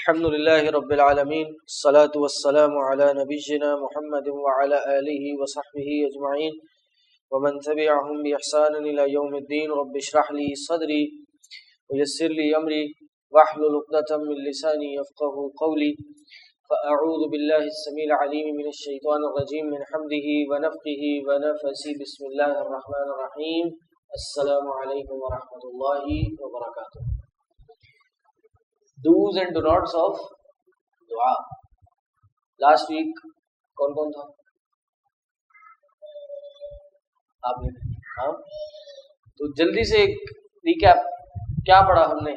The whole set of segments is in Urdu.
الحمد لله رب العالمين الصلاة والسلام على نبينا محمد وعلى آله وصحبه أجمعين ومن تبعهم بإحسان إلى يوم الدين. رب اشرح لي صدري ويسر لي أمري واحلل عقدة من لساني يفقهوا قولي. فأعوذ بالله السميع العليم من الشيطان الرجيم من حمده ونفخه ونفثه. بسم الله الرحمن الرحيم. السلام علیکم ورحمۃ اللہ وبرکاتہ. Dos and do nots of دعا. لاسٹ ویک کون کون تھا؟ آپ نے؟ ہاں، تو جلدی سے ایک ریکیپ. کیا پڑھا ہم نے؟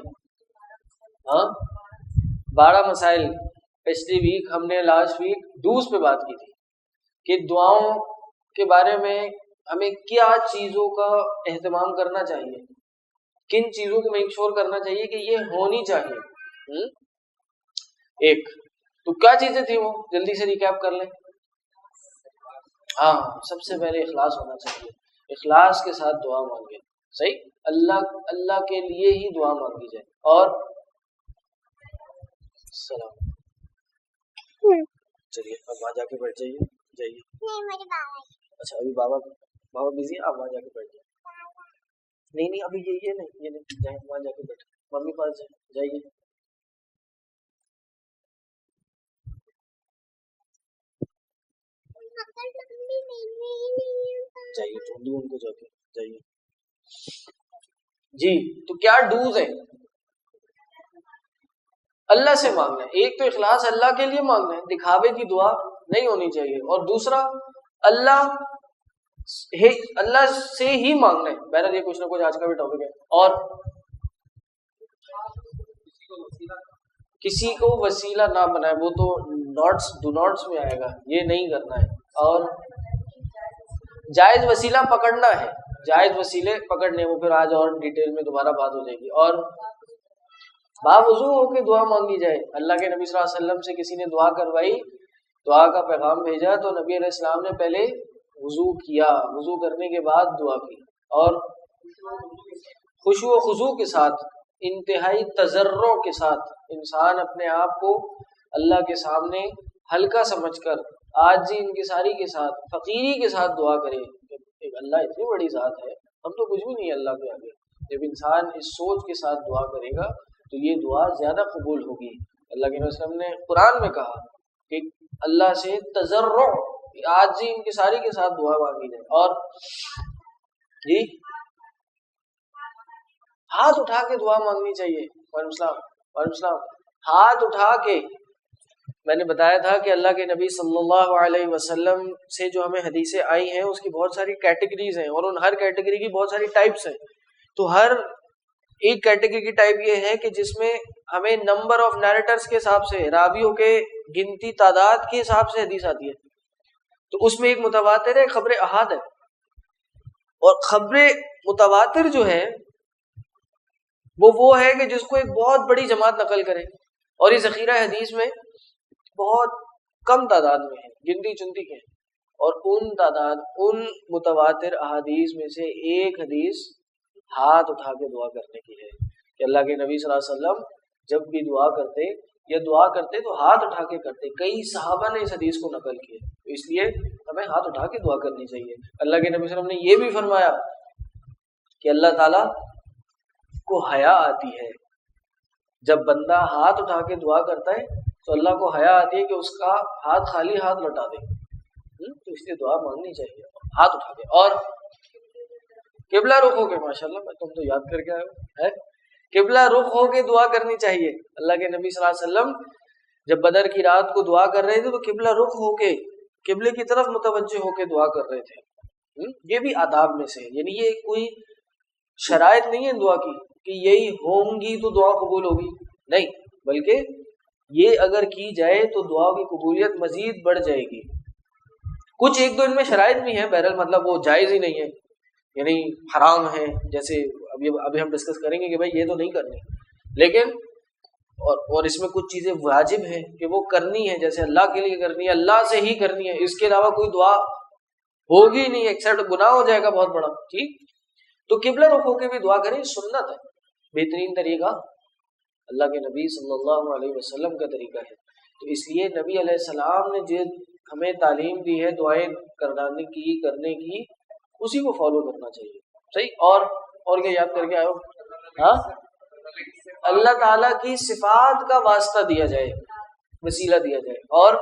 ہاں، 12 مسائل. پچھلی ویک ہم نے لاسٹ ویک ڈوز پہ بات کی تھی کہ دعاؤں کے بارے میں ہمیں کیا چیزوں کا اہتمام کرنا چاہیے، کن چیزوں کو میک شور کرنا چاہیے کہ یہ ہونی چاہیے. ایک تو کیا چیزیں تھیں وہ جلدی سے ریکیپ کر لیں. ہاں، سب سے پہلے اخلاص ہونا چاہیے. اخلاص کے ساتھ دعا مانگے. صحیح، اللہ کے لیے ہی دعا مانگی جائے. اور السلام. چلیے اب وہاں جا کے بیٹھ جائیے. اچھا، ابھی بابا بزی ہیں، آپ وہاں جا کے بیٹھ جائیں. نہیں ابھی یہ نہیں جائیں، وہاں جا کے بیٹھے ممی پاس جائیے. جائیے ڈھونڈیے ان کو جا کے جائیے. جی، تو کیا ڈوز ہیں؟ اللہ سے مانگنا ہے. ایک تو اخلاص اللہ کے لیے مانگنا ہے، دکھاوے کی دعا نہیں ہونی چاہیے. اور دوسرا اللہ سے ہی مانگنا ہے. بہرحال یہ کچھ نہ کچھ آج کا بھی ٹاپک ہے. اور کسی کو وسیلہ نہ بنائے، وہ تو ڈو ناٹس میں آئے گا، یہ نہیں کرنا ہے. اور جائز وسیلہ پکڑنا ہے، جائز وسیلے پکڑنے، وہ پھر آج اور ڈیٹیل میں دوبارہ بات ہو جائے گی. اور باوضو ہو کے دعا مانگی جائے. اللہ کے نبی صلی اللہ علیہ وسلم سے کسی نے دعا کروائی، دعا کا پیغام بھیجا، تو نبی علیہ السلام نے پہلے وضو کیا، وضو کرنے کے بعد دعا کی. اور خشوع و خضوع کے ساتھ، انتہائی تضرع کے ساتھ انسان اپنے آپ کو اللہ کے سامنے ہلکا سمجھ کر عاجزی انکساری کے ساتھ، فقیری کے ساتھ دعا کرے. اللہ اتنی بڑی ذات ہے، ہم تو کچھ بھی نہیں ہے اللہ کے آگے. جب انسان اس سوچ کے ساتھ دعا کرے گا تو یہ دعا زیادہ قبول ہوگی. اللہ کے وسلم نے قرآن میں کہا کہ اللہ سے تضرع، عاجزی انکساری کے ساتھ دعا مانگی جائے. اور جی، ہاتھ اٹھا کے دعا مانگنی چاہیے. وعلیکم السلام. ہاتھ اٹھا کے، میں نے بتایا تھا کہ اللہ کے نبی صلی اللہ علیہ وسلم سے جو ہمیں حدیثیں آئی ہیں اس کی بہت ساری کیٹیگریز ہیں، اور ان ہر کیٹیگری کی بہت ساری ٹائپس ہیں. تو ہر ایک کیٹیگری کی ٹائپ یہ ہے کہ جس میں ہمیں نمبر آف نیریٹرز کے حساب سے، راویوں کے گنتی تعداد کے حساب سے حدیث آتی ہے. تو اس میں ایک متواتر ہے، خبر احاد ہے. اور خبر متواتر جو ہے وہ ہے کہ جس کو ایک بہت بڑی جماعت نقل کرے، اور یہ ذخیرہ حدیث میں بہت کم تعداد میں ہے، گنتی چنتی کے. اور ان متواتر احادیث میں سے ایک حدیث ہاتھ اٹھا کے دعا کرنے کی ہے کہ اللہ کے نبی صلی اللہ علیہ وسلم جب بھی دعا کرتے تو ہاتھ اٹھا کے کرتے. کئی صحابہ نے اس حدیث کو نقل کیا، تو اس لیے ہمیں ہاتھ اٹھا کے دعا کرنی چاہیے. اللہ کے نبی صلی اللہ علیہ وسلم نے یہ بھی فرمایا کہ اللہ تعالیٰ کو حیا آتی ہے جب بندہ ہاتھ اٹھا کے دعا کرتا ہے، تو اللہ کو حیا آتی ہے کہ اس کا ہاتھ خالی ہاتھ لوٹا دے. تو اس لیے دعا مانگنی چاہیے ہاتھ اٹھا کے. اور قبلہ رخ ہو کے، ماشاءاللہ میں تم تو یاد کر کے آئے ہو، ہے قبلہ رخ ہو کے دعا کرنی چاہیے. اللہ کے نبی صلی اللہ علیہ وسلم جب بدر کی رات کو دعا کر رہے تھے تو قبلہ رخ ہو کے، قبلے کی طرف متوجہ ہو کے دعا کر رہے تھے. یہ بھی آداب میں سے، یعنی یہ کوئی شرائط نہیں ہے دعا کی کہ یہی ہوں گی تو دعا قبول ہوگی، نہیں، بلکہ یہ اگر کی جائے تو دعا کی قبولیت مزید بڑھ جائے گی. کچھ ایک دو ان میں شرائط بھی ہیں، بہرحال مطلب وہ جائز ہی نہیں ہے، یعنی حرام ہے، جیسے ابھی ہم ڈسکس کریں گے کہ بھائی یہ تو نہیں کرنی. لیکن اور اس میں کچھ چیزیں واجب ہیں کہ وہ کرنی ہے، جیسے اللہ کے لیے کرنی ہے، اللہ سے ہی کرنی ہے، اس کے علاوہ کوئی دعا ہوگی نہیں، ایکسپٹ گناہ ہو جائے گا بہت بڑا. ٹھیک، تو قبلہ رخ ہو کے بھی دعا کریں، سنت ہے، بہترین طریقہ اللہ کے نبی صلی اللہ علیہ وسلم کا طریقہ ہے. تو اس لیے نبی علیہ السلام نے جو ہمیں تعلیم دی ہے دعائیں کرنے کی اسی کو فالو کرنا چاہیے. صحیح. اور کیا یاد کر کے آئے ہو؟ ہاں، اللہ تعالیٰ کی صفات کا واسطہ دیا جائے، وسیلہ دیا جائے، اور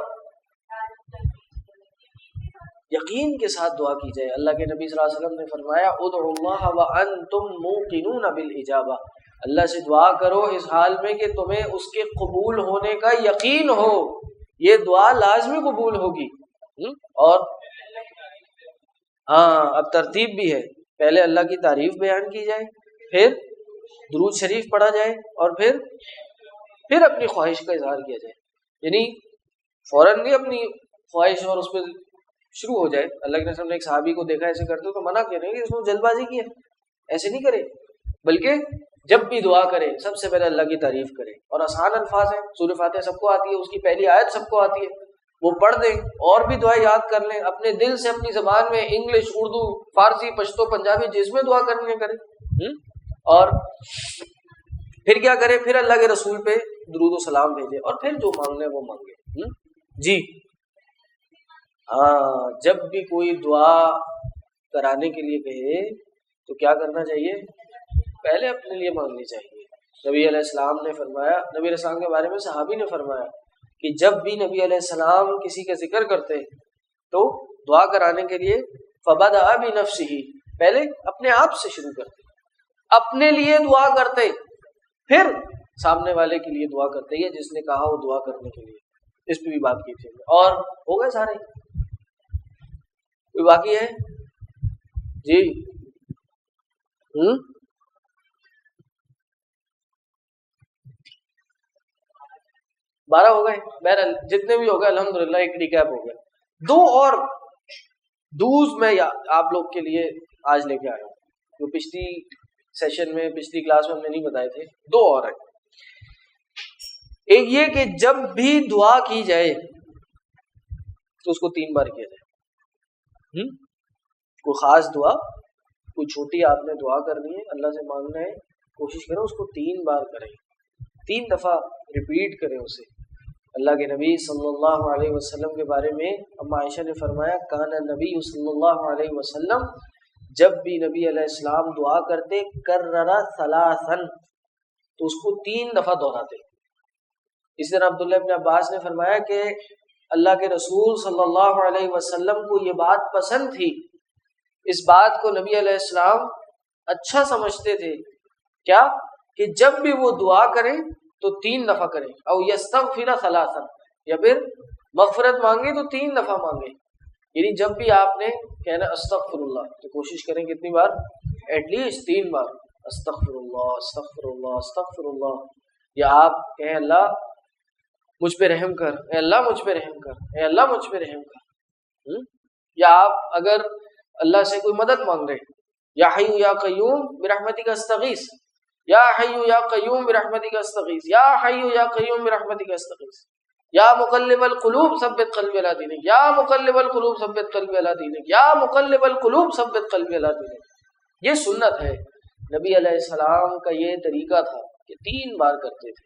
یقین کے ساتھ دعا کی جائے. اللہ کے نبی صلی اللہ علیہ وسلم نے فرمایا ادعوا اللہ وانتم موقنون بالاجابہ، اللہ سے دعا کرو اس حال میں کہ تمہیں اس کے قبول ہونے کا یقین ہو. یہ دعا لازمی قبول ہوگی. اور ہاں، اب ترتیب بھی ہے، پہلے اللہ کی تعریف بیان کی جائے، پھر درود شریف پڑھا جائے، اور پھر اپنی خواہش کا اظہار کیا جائے. یعنی فوراً نہیں اپنی خواہش اور اس پہ شروع ہو جائے. اللہ کے رسول نے ایک صحابی کو دیکھا ایسے کرتے تو منع کر رہے ہیں کہ اس نے جلد بازی کی ہے، ایسے نہیں کرے، بلکہ جب بھی دعا کرے سب سے پہلے اللہ کی تعریف کرے. اور آسان الفاظ ہیں، سورہ فاتحہ سب کو آتی ہے، اس کی پہلی آیت سب کو آتی ہے، وہ پڑھ دیں، اور بھی دعا یاد کر لیں اپنے دل سے، اپنی زبان میں، انگلش، اردو، فارسی، پشتو، پنجابی، جس میں دعا کرنے کرے. اور پھر کیا کرے؟ پھر اللہ کے رسول پہ درود و سلام بھیجے، اور پھر جو مانگنے وہ مانگے. جی ہاں، جب بھی کوئی دعا کرانے کے لیے کہے تو کیا کرنا چاہیے؟ پہلے اپنے لیے مانگنی چاہیے. نبی علیہ السلام نے فرمایا، نبی علیہ السلام کے بارے میں صحابی نے فرمایا کہ جب بھی نبی علیہ السلام کسی کا ذکر کرتے تو دعا کرانے کے لیے فبدأ بنفسہ، پہلے اپنے آپ سے شروع کرتے، اپنے لیے دعا کرتے، پھر سامنے والے کے لیے دعا کرتے. یہ جس نے کہا وہ دعا کرنے کے لیے، اس پہ بھی بات کی تھی. اور ہو گئے سارے؟ کوئی باقی ہے؟ جی 12 ہو گئے. بہرحال جتنے بھی ہو گئے الحمدللہ ایک ریکیپ ہو گیا. 2 اور دوز میں آپ لوگ کے لیے آج لے کے آیا ہوں، جو پچھلی سیشن میں، پچھلی کلاس میں ہم نے نہیں بتائے تھے. 2 اور ہیں. ایک یہ کہ جب بھی دعا کی جائے تو اس کو 3 بار کیا جائے. کوئی خاص دعا، کوئی چھوٹی آپ نے دعا کرنی ہے، اللہ سے مانگنا ہے، کوشش کریں اس کو 3 بار کریں، 3 دفعہ ریپیٹ کریں اسے. اللہ کے نبی صلی اللہ علیہ وسلم کے بارے میں اما عائشہ نے فرمایا کان نبی صلی اللہ علیہ وسلم، جب بھی نبی علیہ السلام دعا کرتے کررر ثلاثا، تو اس کو 3 دفعہ دہراتے. اسی طرح عبداللہ ابن عباس نے فرمایا کہ اللہ کے رسول صلی اللہ علیہ وسلم کو یہ بات پسند تھی، اس بات کو نبی علیہ السلام اچھا سمجھتے تھے، کیا کہ جب بھی وہ دعا کریں تو 3 دفعہ کریں، او یستغفر ثلاثا، یا پھر مغفرت مانگے تو 3 دفعہ مانگے. یعنی جب بھی آپ نے کہنا استغفر اللہ تو کوشش کریں کتنی بار؟ ایٹ لیسٹ 3 بار. استغفر اللہ، استغفر اللہ، استغفر اللہ. یا آپ کہیں اللہ مجھ پہ رحم کر، اے اللہ مجھ پہ رحم کر، اے اللہ مجھ پہ رحم کر. یا آپ اگر اللہ سے کوئی مدد مانگ رہے، یا حی یا قیوم برحمتک استغیث، یا حی یا قیوم برحمتک استغیث، یا حی یا قیوم برحمتک استغیث، یا مقلب القلوب ثبت قلبی علی دینک، یا مقلب القلوب ثبت قلبی علی دینک، یا مقلب القلوب ثبت قلبی علی دینک. یہ سنت ہے. نبی علیہ السلام کا یہ طریقہ تھا کہ 3 بار کرتے تھے.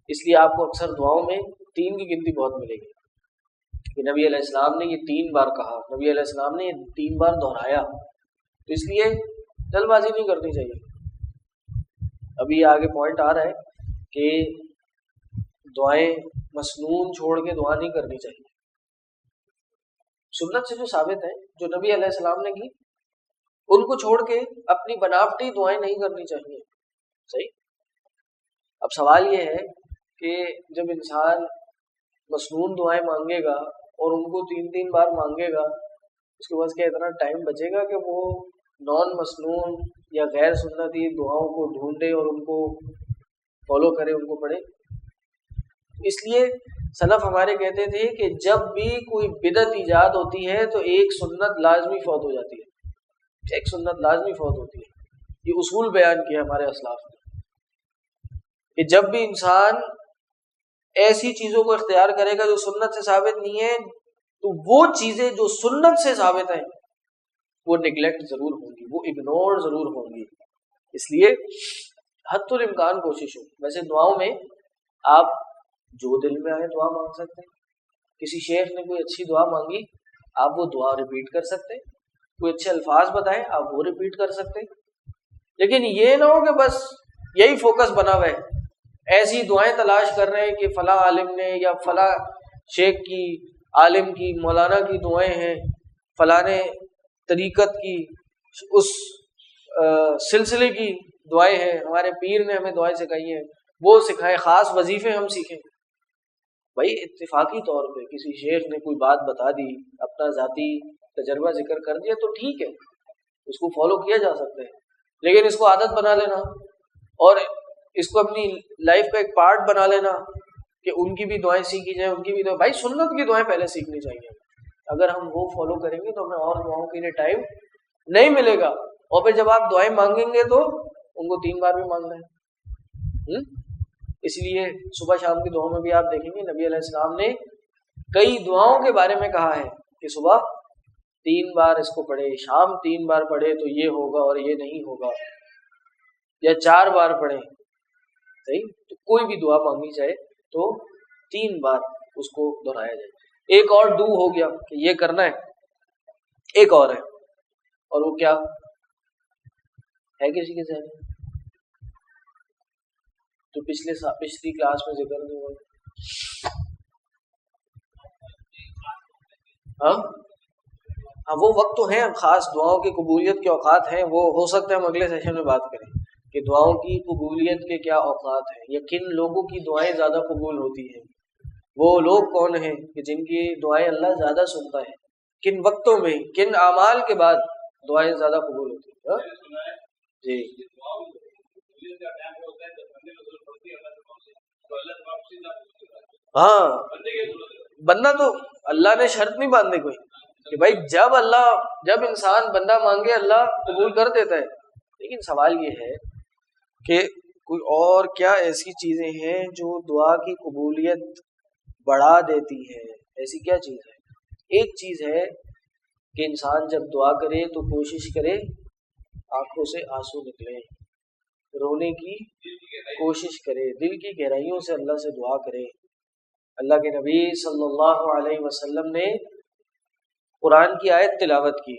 اس لیے آپ کو اکثر دعاؤں میں 3 کی گنتی بہت ملے گی کہ نبی علیہ السلام نے یہ 3 بار کہا، نبی علیہ السلام نے یہ 3 بار دہرایا. تو اس لیے جلد بازی نہیں کرنی چاہیے. ابھی آگے پوائنٹ آ رہا ہے کہ دعائیں مسنون چھوڑ کے دعا نہیں کرنی چاہیے. سنت سے جو ثابت ہے، جو نبی علیہ السلام نے کی، ان کو چھوڑ کے اپنی بناوٹی دعائیں نہیں کرنی چاہیے. صحیح. اب سوال یہ ہے کہ جب انسان مسنون دعائیں مانگے گا اور ان کو 3 بار مانگے گا، اس کے پاس کیا اتنا ٹائم بچے گا کہ وہ نان مسنون یا غیر سنتی دعاؤں کو ڈھونڈے اور ان کو فالو کرے، ان کو پڑھے؟ اس لیے سلف ہمارے کہتے تھے کہ جب بھی کوئی بدعت ایجاد ہوتی ہے تو ایک سنت لازمی فوت ہو جاتی ہے، ایک سنت لازمی فوت ہوتی ہے. یہ اصول بیان کیا ہمارے اسلاف نے کہ جب بھی انسان ایسی چیزوں کو اختیار کرے گا جو سنت سے ثابت نہیں ہے، تو وہ چیزیں جو سنت سے ثابت ہیں وہ نگلیکٹ ضرور ہوں گی، وہ اگنور ضرور ہوں گی. اس لیے حد الامکان کوشش ہو. ویسے دعاؤں میں آپ جو دل میں آئے دعا مانگ سکتے ہیں. کسی شیخ نے کوئی اچھی دعا مانگی آپ وہ دعا ریپیٹ کر سکتے ہیں. کوئی اچھے الفاظ بتائیں آپ وہ ریپیٹ کر سکتے ہیں. لیکن یہ نہ ہو کہ بس یہی فوکس بنا ہوا ہے, ایسی دعائیں تلاش کر رہے ہیں کہ فلاں عالم نے یا فلاں شیخ کی, عالم کی, مولانا کی دعائیں ہیں, فلانے طریقت کی, اس سلسلے کی دعائیں ہیں, ہمارے پیر نے ہمیں دعائیں سکھائی ہیں وہ سکھائیں, خاص وظیفے ہم سیکھیں. بھائی اتفاقی طور پہ کسی شیخ نے کوئی بات بتا دی, اپنا ذاتی تجربہ ذکر کر دیا تو ٹھیک ہے, اس کو فالو کیا جا سکتا ہے. لیکن اس کو عادت بنا لینا اور اس کو اپنی لائف کا ایک پارٹ بنا لینا کہ ان کی بھی دعائیں سیکھی جائیں, ان کی بھی دعائیں, بھائی سنت کی دعائیں پہلے سیکھنی چاہیے. اگر ہم وہ فالو کریں گے تو ہمیں اور دعاؤں کے لیے ٹائم نہیں ملے گا. اور پھر جب آپ دعائیں مانگیں گے تو ان کو 3 بار بھی مانگنا ہے. اس لیے صبح شام کی دعاؤں میں بھی آپ دیکھیں گے نبی علیہ السلام نے کئی دعاؤں کے بارے میں کہا ہے کہ صبح 3 بار اس کو پڑھے, شام 3 بار پڑھے تو یہ ہوگا اور یہ نہیں ہوگا, یا 4 بار پڑھیں. صحیح, تو کوئی بھی دعا مانگی جائے تو 3 بار اس کو دہرایا جائے. ایک اور دو ہو گیا کہ یہ کرنا ہے, ایک اور ہے, اور وہ کیا ہے کسی کے ذہن میں تو پچھلی کلاس میں ذکر نہیں ہوا. ہاں وہ وقت تو ہیں, خاص دعاؤں کی قبولیت کے اوقات ہیں, وہ ہو سکتا ہے ہم اگلے سیشن میں بات کریں کہ دعاؤں کی قبولیت کے کیا اوقات ہیں, یا کن لوگوں کی دعائیں زیادہ قبول ہوتی ہیں, وہ لوگ کون ہیں کہ جن کی دعائیں اللہ زیادہ سنتا ہے, کن وقتوں میں کن اعمال کے بعد دعائیں زیادہ قبول ہوتی ہیں. جی ہاں, بندہ تو اللہ نے شرط نہیں باندھے کوئی کہ بھائی جب انسان بندہ مانگے اللہ قبول کر دیتا ہے. لیکن سوال یہ ہے کہ کوئی اور کیا ایسی چیزیں ہیں جو دعا کی قبولیت بڑھا دیتی ہے, ایسی کیا چیز ہے؟ ایک چیز ہے کہ انسان جب دعا کرے تو کوشش کرے آنکھوں سے آنسو نکلیں, رونے کی کوشش کرے, دل کی گہرائیوں سے اللہ سے دعا کرے. اللہ کے نبی صلی اللہ علیہ وسلم نے قرآن کی آیت تلاوت کی,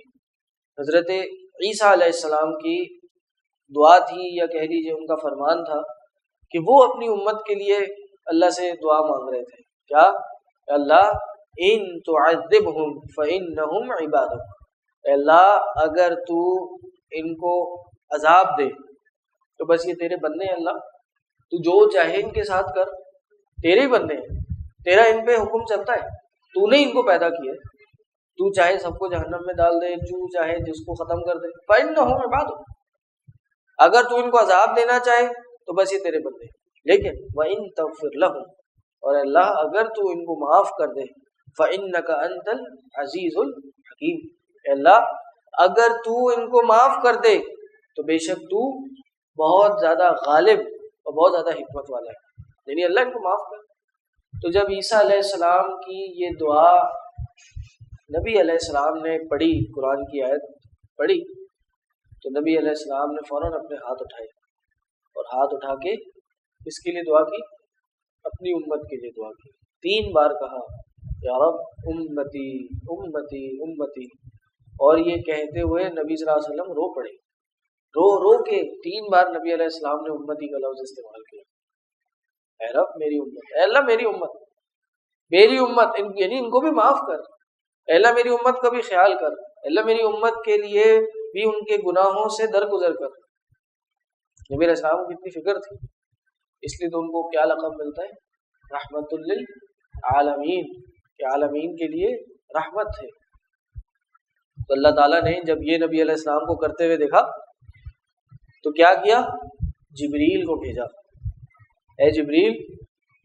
حضرت عیسیٰ علیہ السلام کی دعا تھی, یا کہہ لیجیے ان کا فرمان تھا کہ وہ اپنی امت کے لیے اللہ سے دعا مانگ رہے تھے. کیا؟ اللہ ان تعذبہم فانہم عبادک, اللہ اگر تو ان کو عذاب دے تو بس یہ تیرے بندے ہیں, اللہ تو جو چاہے ان کے ساتھ کر, تیرے ہی بندے ہیں, تیرا ان پہ حکم چلتا ہے, تو نے ان کو پیدا کیا, تو چاہے سب کو جہنم میں ڈال دے, جو چاہے جس کو ختم کر دے, فانہم عبادک, اگر تو ان کو عذاب دینا چاہے تو بس یہ تیرے بندے. لیکن وَإِن تَغْفِرْ لَهُمْ, اور اللہ اگر تو ان کو معاف کر دے, فَإِنَّكَ أَنْتَ الْعَزِيزُ الْحَكِيمُ, اللہ اگر تو ان کو معاف کر دے تو بے شک تو بہت زیادہ غالب اور بہت زیادہ حکمت والا ہے. یعنی اللہ ان کو معاف کر. تو جب عیسیٰ علیہ السلام کی یہ دعا نبی علیہ السلام نے پڑھی, قرآن کی آیت پڑھی, تو نبی علیہ السلام نے فوراً اپنے ہاتھ اٹھائے اور ہاتھ اٹھا کے اس کے لیے دعا کی, اپنی امت کے لیے دعا کی. 3 بار کہا یا رب امتی امتی امتی, اور یہ کہتے ہوئے نبی صلی اللہ علیہ وسلم رو پڑے, رو کے 3 بار نبی علیہ السلام نے امتی کا لفظ استعمال کیا. اے رب میری امت, اے اللہ میری امت, میری امت یعنی ان کو بھی معاف کر, اے اللہ میری امت کا بھی خیال کر, اے اللہ میری امت کے لیے بھی ان کے گناہوں سے درگزر کر. نبی علیہ السلام کو کتنی فکر تھی, اس لیے تو ان کو کیا لقب ملتا ہے, رحمت للعالمین, کہ عالمین کے لیے رحمت ہے. تو اللہ تعالیٰ نے جب یہ نبی علیہ السلام کو کرتے ہوئے دیکھا تو کیا کیا, جبریل کو بھیجا, اے جبریل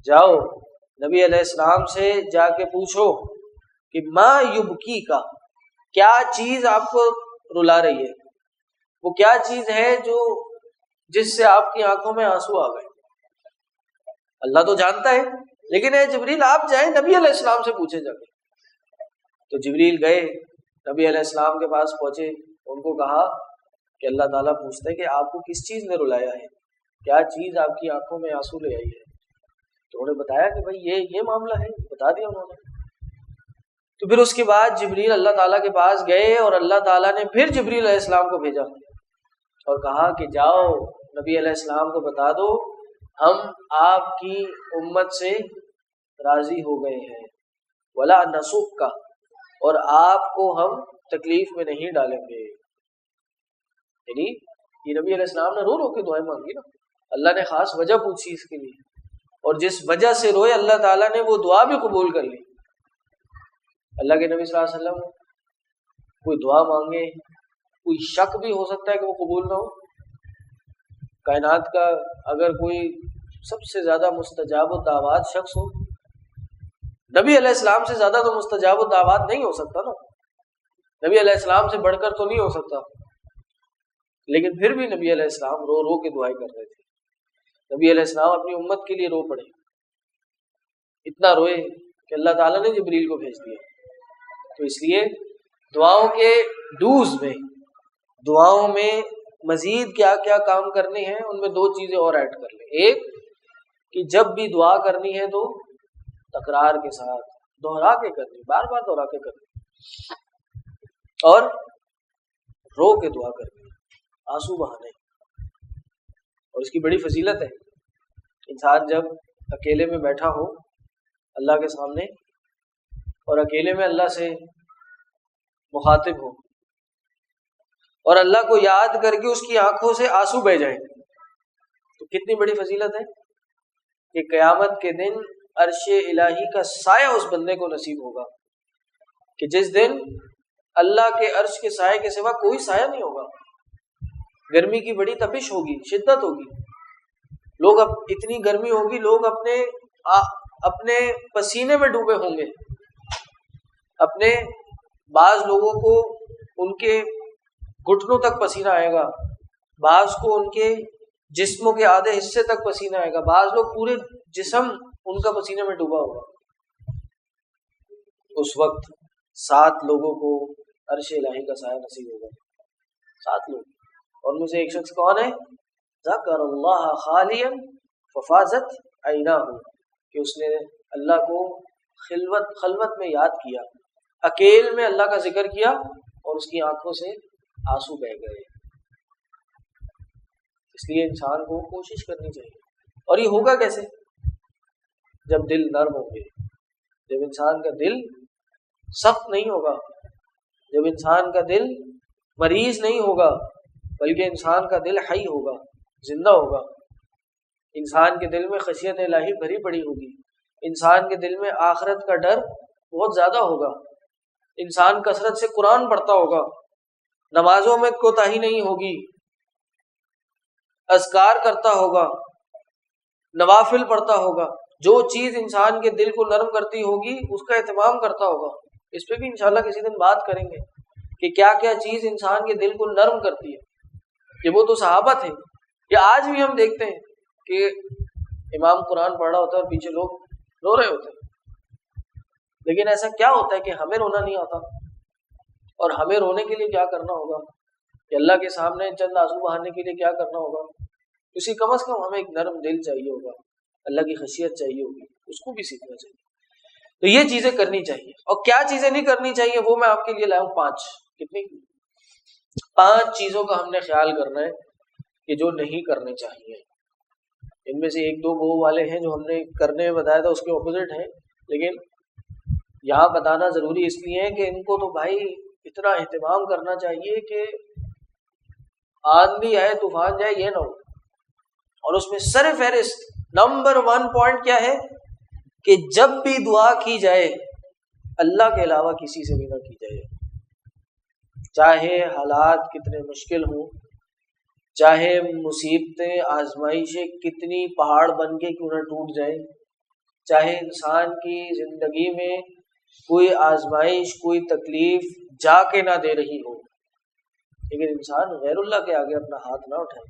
جاؤ نبی علیہ السلام سے جا کے پوچھو کہ ما یبکی کا, کیا چیز آپ کو رلا رہی ہے, وہ کیا چیز ہے جو جس سے آپ کی آنکھوں میں آنسو آ گئے. اللہ تو جانتا ہے, لیکن اے جبریل آپ جائیں نبی علیہ السلام سے پوچھیں جا کے. تو جبریل گئے, نبی علیہ السلام کے پاس پہنچے, ان کو کہا کہ اللہ تعالیٰ پوچھتا ہے کہ آپ کو کس چیز نے رلایا ہے. کیا چیز آپ کی آنکھوں میں آنسو لے آئی ہے؟ تو انہوں نے بتایا کہ بھائی یہ معاملہ ہے، بتا دیا انہوں نے۔ تو پھر اس کے بعد جبریل اللہ تعالیٰ کے پاس گئے اور اللہ تعالیٰ نے پھر جبریل علیہ السلام کو بھیجا اور کہا کہ جاؤ نبی علیہ السلام کو بتا دو ہم آپ کی امت سے راضی ہو گئے ہیں، ولا نسوک کا، اور آپ کو ہم تکلیف میں نہیں ڈالیں گے۔ یعنی یہ نبی علیہ السلام نے رو رو کے دعائیں مانگی نا، اللہ نے خاص وجہ پوچھی اس کے لیے، اور جس وجہ سے روئے اللہ تعالیٰ نے وہ دعا بھی قبول کر لی۔ اللہ کے نبی صلی اللہ علیہ وسلم کوئی دعا مانگے، کوئی شک بھی ہو سکتا ہے کہ وہ قبول نہ ہو۔ کائنات کا اگر کوئی سب سے زیادہ مستجاب الدعوات شخص ہو، نبی علیہ السلام سے زیادہ تو مستجاب الدعوات نہیں ہو سکتا نا، نبی علیہ السلام سے بڑھ کر تو نہیں ہو سکتا، لیکن پھر بھی نبی علیہ السلام رو رو کے دعائیں کر رہے تھے۔ نبی علیہ السلام اپنی امت کے لیے رو پڑے، اتنا روئے کہ اللہ تعالیٰ نے جبریل کو بھیج دیا۔ تو اس لیے دعاؤں کے ڈوز میں، دعاؤں میں مزید کیا کیا کام کرنے ہیں، ان میں دو چیزیں اور ایڈ کر لیں۔ ایک کہ جب بھی دعا کرنی ہے تو تکرار کے ساتھ دوہرا کے کرنی، بار بار دوہرا کے کرنی، اور رو کے دعا کرنی، آنسو بہانے۔ اور اس کی بڑی فضیلت ہے، انسان جب اکیلے میں بیٹھا ہو اللہ کے سامنے اور اکیلے میں اللہ سے مخاطب ہو اور اللہ کو یاد کر کے اس کی آنکھوں سے آنسو بہہ جائیں، تو کتنی بڑی فضیلت ہے کہ قیامت کے دن عرش الہی کا سایہ اس بندے کو نصیب ہوگا، کہ جس دن اللہ کے عرش کے سائے کے سوا کوئی سایہ نہیں ہوگا۔ گرمی کی بڑی تپش ہوگی، شدت ہوگی، لوگ اب اتنی گرمی ہوگی، لوگ اپنے پسینے میں ڈوبے ہوں گے، اپنے بعض لوگوں کو ان کے گھٹنوں تک پسینہ آئے گا، بعض کو ان کے جسموں کے آدھے حصے تک پسینہ آئے گا، بعض لوگ پورے جسم ان کا پسینے میں ڈوبا ہوگا۔ اس وقت 7 لوگوں کو عرش الہی کا سایہ نصیب ہوگا، 7 لوگ، اور ان میں سے ایک شخص کون ہے؟ ذکر اللہ خالیا ففاضت عیناہ، کہ اس نے اللہ کو خلوت میں یاد کیا، اکیل میں اللہ کا ذکر کیا اور اس کی آنکھوں سے آنسو بہہ گئے۔ اس لیے انسان کو کوشش کرنی چاہیے، اور یہ ہوگا کیسے؟ جب دل نرم ہوں گے، جب انسان کا دل سخت نہیں ہوگا، جب انسان کا دل مریض نہیں ہوگا، بلکہ انسان کا دل حی ہوگا، زندہ ہوگا، انسان کے دل میں خشیت الہی بھری پڑی ہوگی، انسان کے دل میں آخرت کا ڈر بہت زیادہ ہوگا، انسان کثرت سے قرآن پڑھتا ہوگا، نمازوں میں کوتاہی نہیں ہوگی، اذکار کرتا ہوگا، نوافل پڑھتا ہوگا، جو چیز انسان کے دل کو نرم کرتی ہوگی اس کا اہتمام کرتا ہوگا۔ اس پہ بھی انشاءاللہ کسی دن بات کریں گے کہ کیا کیا چیز انسان کے دل کو نرم کرتی ہے، کہ وہ تو صحابہ تھے، یا آج بھی ہم دیکھتے ہیں کہ امام قرآن پڑھ رہا ہوتا ہے اور پیچھے لوگ رو رہے ہوتے ہیں، لیکن ایسا کیا ہوتا ہے کہ ہمیں رونا نہیں آتا؟ اور ہمیں رونے کے لیے کیا کرنا ہوگا، کہ اللہ کے سامنے چند آنسو بہانے کے لیے کیا کرنا ہوگا؟ اسی کم از کم ہمیں ایک نرم دل چاہیے ہوگا، اللہ کی خشیت چاہیے ہوگی، اس کو بھی سیکھنا چاہیے۔ تو یہ چیزیں کرنی چاہیے، اور کیا چیزیں نہیں کرنی چاہیے وہ میں آپ کے لیے لایا ہوں 5۔ کتنی؟ 5 چیزوں کا ہم نے خیال کرنا ہے کہ جو نہیں کرنے چاہیے۔ ان میں سے 1-2 وہ والے ہیں جو ہم نے کرنے میں بتایا تھا، اس کے اپوزٹ ہیں، لیکن یہاں بتانا ضروری اس لیے ہے کہ ان کو تو بھائی اتنا اہتمام کرنا چاہیے کہ آندھی آئے طوفان جائے یہ نہ ہو۔ اور اس میں سر فہرست نمبر 1 پوائنٹ کیا ہے کہ جب بھی دعا کی جائے اللہ کے علاوہ کسی سے بھی نہ کی جائے، چاہے حالات کتنے مشکل ہوں، چاہے مصیبتیں آزمائشیں کتنی پہاڑ بن کے کیوں نہ ٹوٹ جائیں، چاہے انسان کی زندگی میں کوئی آزمائش کوئی تکلیف جا کے نہ دے رہی ہو، لیکن انسان غیر اللہ کے آگے اپنا ہاتھ نہ اٹھائے۔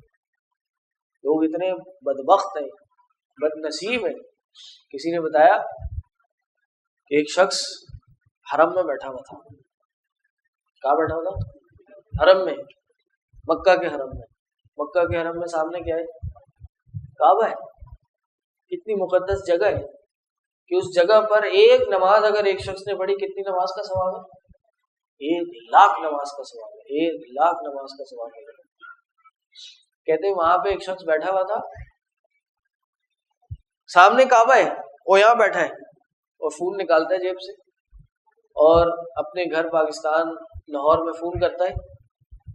لوگ اتنے بدبخت ہیں، بد نصیب ہیں۔ کسی نے بتایا کہ ایک شخص حرم میں بیٹھا ہوا تھا۔ کہاں بیٹھا ہوا تھا؟ حرم میں، مکہ کے حرم میں۔ مکہ کے حرم میں سامنے کیا ہے؟ کعبہ ہے، کتنی مقدس جگہ ہے کہ اس جگہ پر ایک نماز اگر ایک شخص نے پڑھی کتنی نماز کا ثواب ہے؟ 1,00,000 نماز کا ثواب ہے، 1,00,000 نماز کا ثواب ہے۔ کہتے ہیں وہاں پہ ایک شخص بیٹھا ہوا تھا، سامنے کعبہ ہے، وہ یہاں بیٹھا ہے اور فون نکالتا ہے جیب سے اور اپنے گھر پاکستان لاہور میں فون کرتا ہے،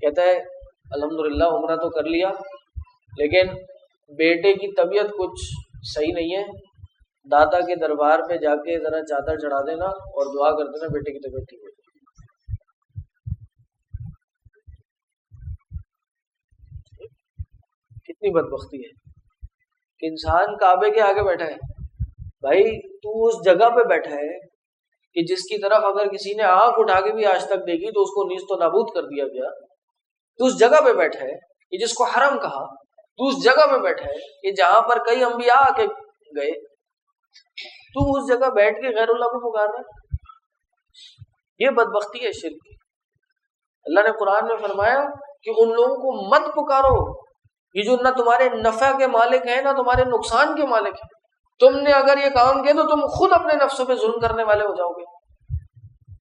کہتا ہے الحمدللہ عمرہ تو کر لیا لیکن بیٹے کی طبیعت کچھ صحیح نہیں ہے، داتا کے دربار پہ جا کے ذرا چادر چڑھا دینا اور دعا کر دینا بیٹے کی طبیعت ٹھیک ہو جائے۔ کتنی بدبختی ہے کہ انسان کعبے کے آگے بیٹھا ہے۔ بھائی تو اس جگہ پہ بیٹھا ہے کہ جس کی طرف اگر کسی نے آنکھ اٹھا کے بھی آج تک دیکھی تو اس کو نیز تو نابود کر دیا گیا۔ تو اس جگہ پہ بیٹھا ہے کہ جس کو حرم کہا، تو اس جگہ پہ بیٹھا ہے کہ جہاں پر کئی انبیاء آ کے گئے، تو اس جگہ بیٹھ کے غیر اللہ کو پکار رہا ہے۔ یہ بدبختی ہے شرک کی۔ اللہ نے قرآن میں فرمایا کہ ان لوگوں کو مت پکارو یہ جو نہ تمہارے نفع کے مالک ہیں نہ تمہارے نقصان کے مالک ہیں، تم نے اگر یہ کام کیا تو تم خود اپنے نفسوں پہ ظلم کرنے والے ہو جاؤ گے۔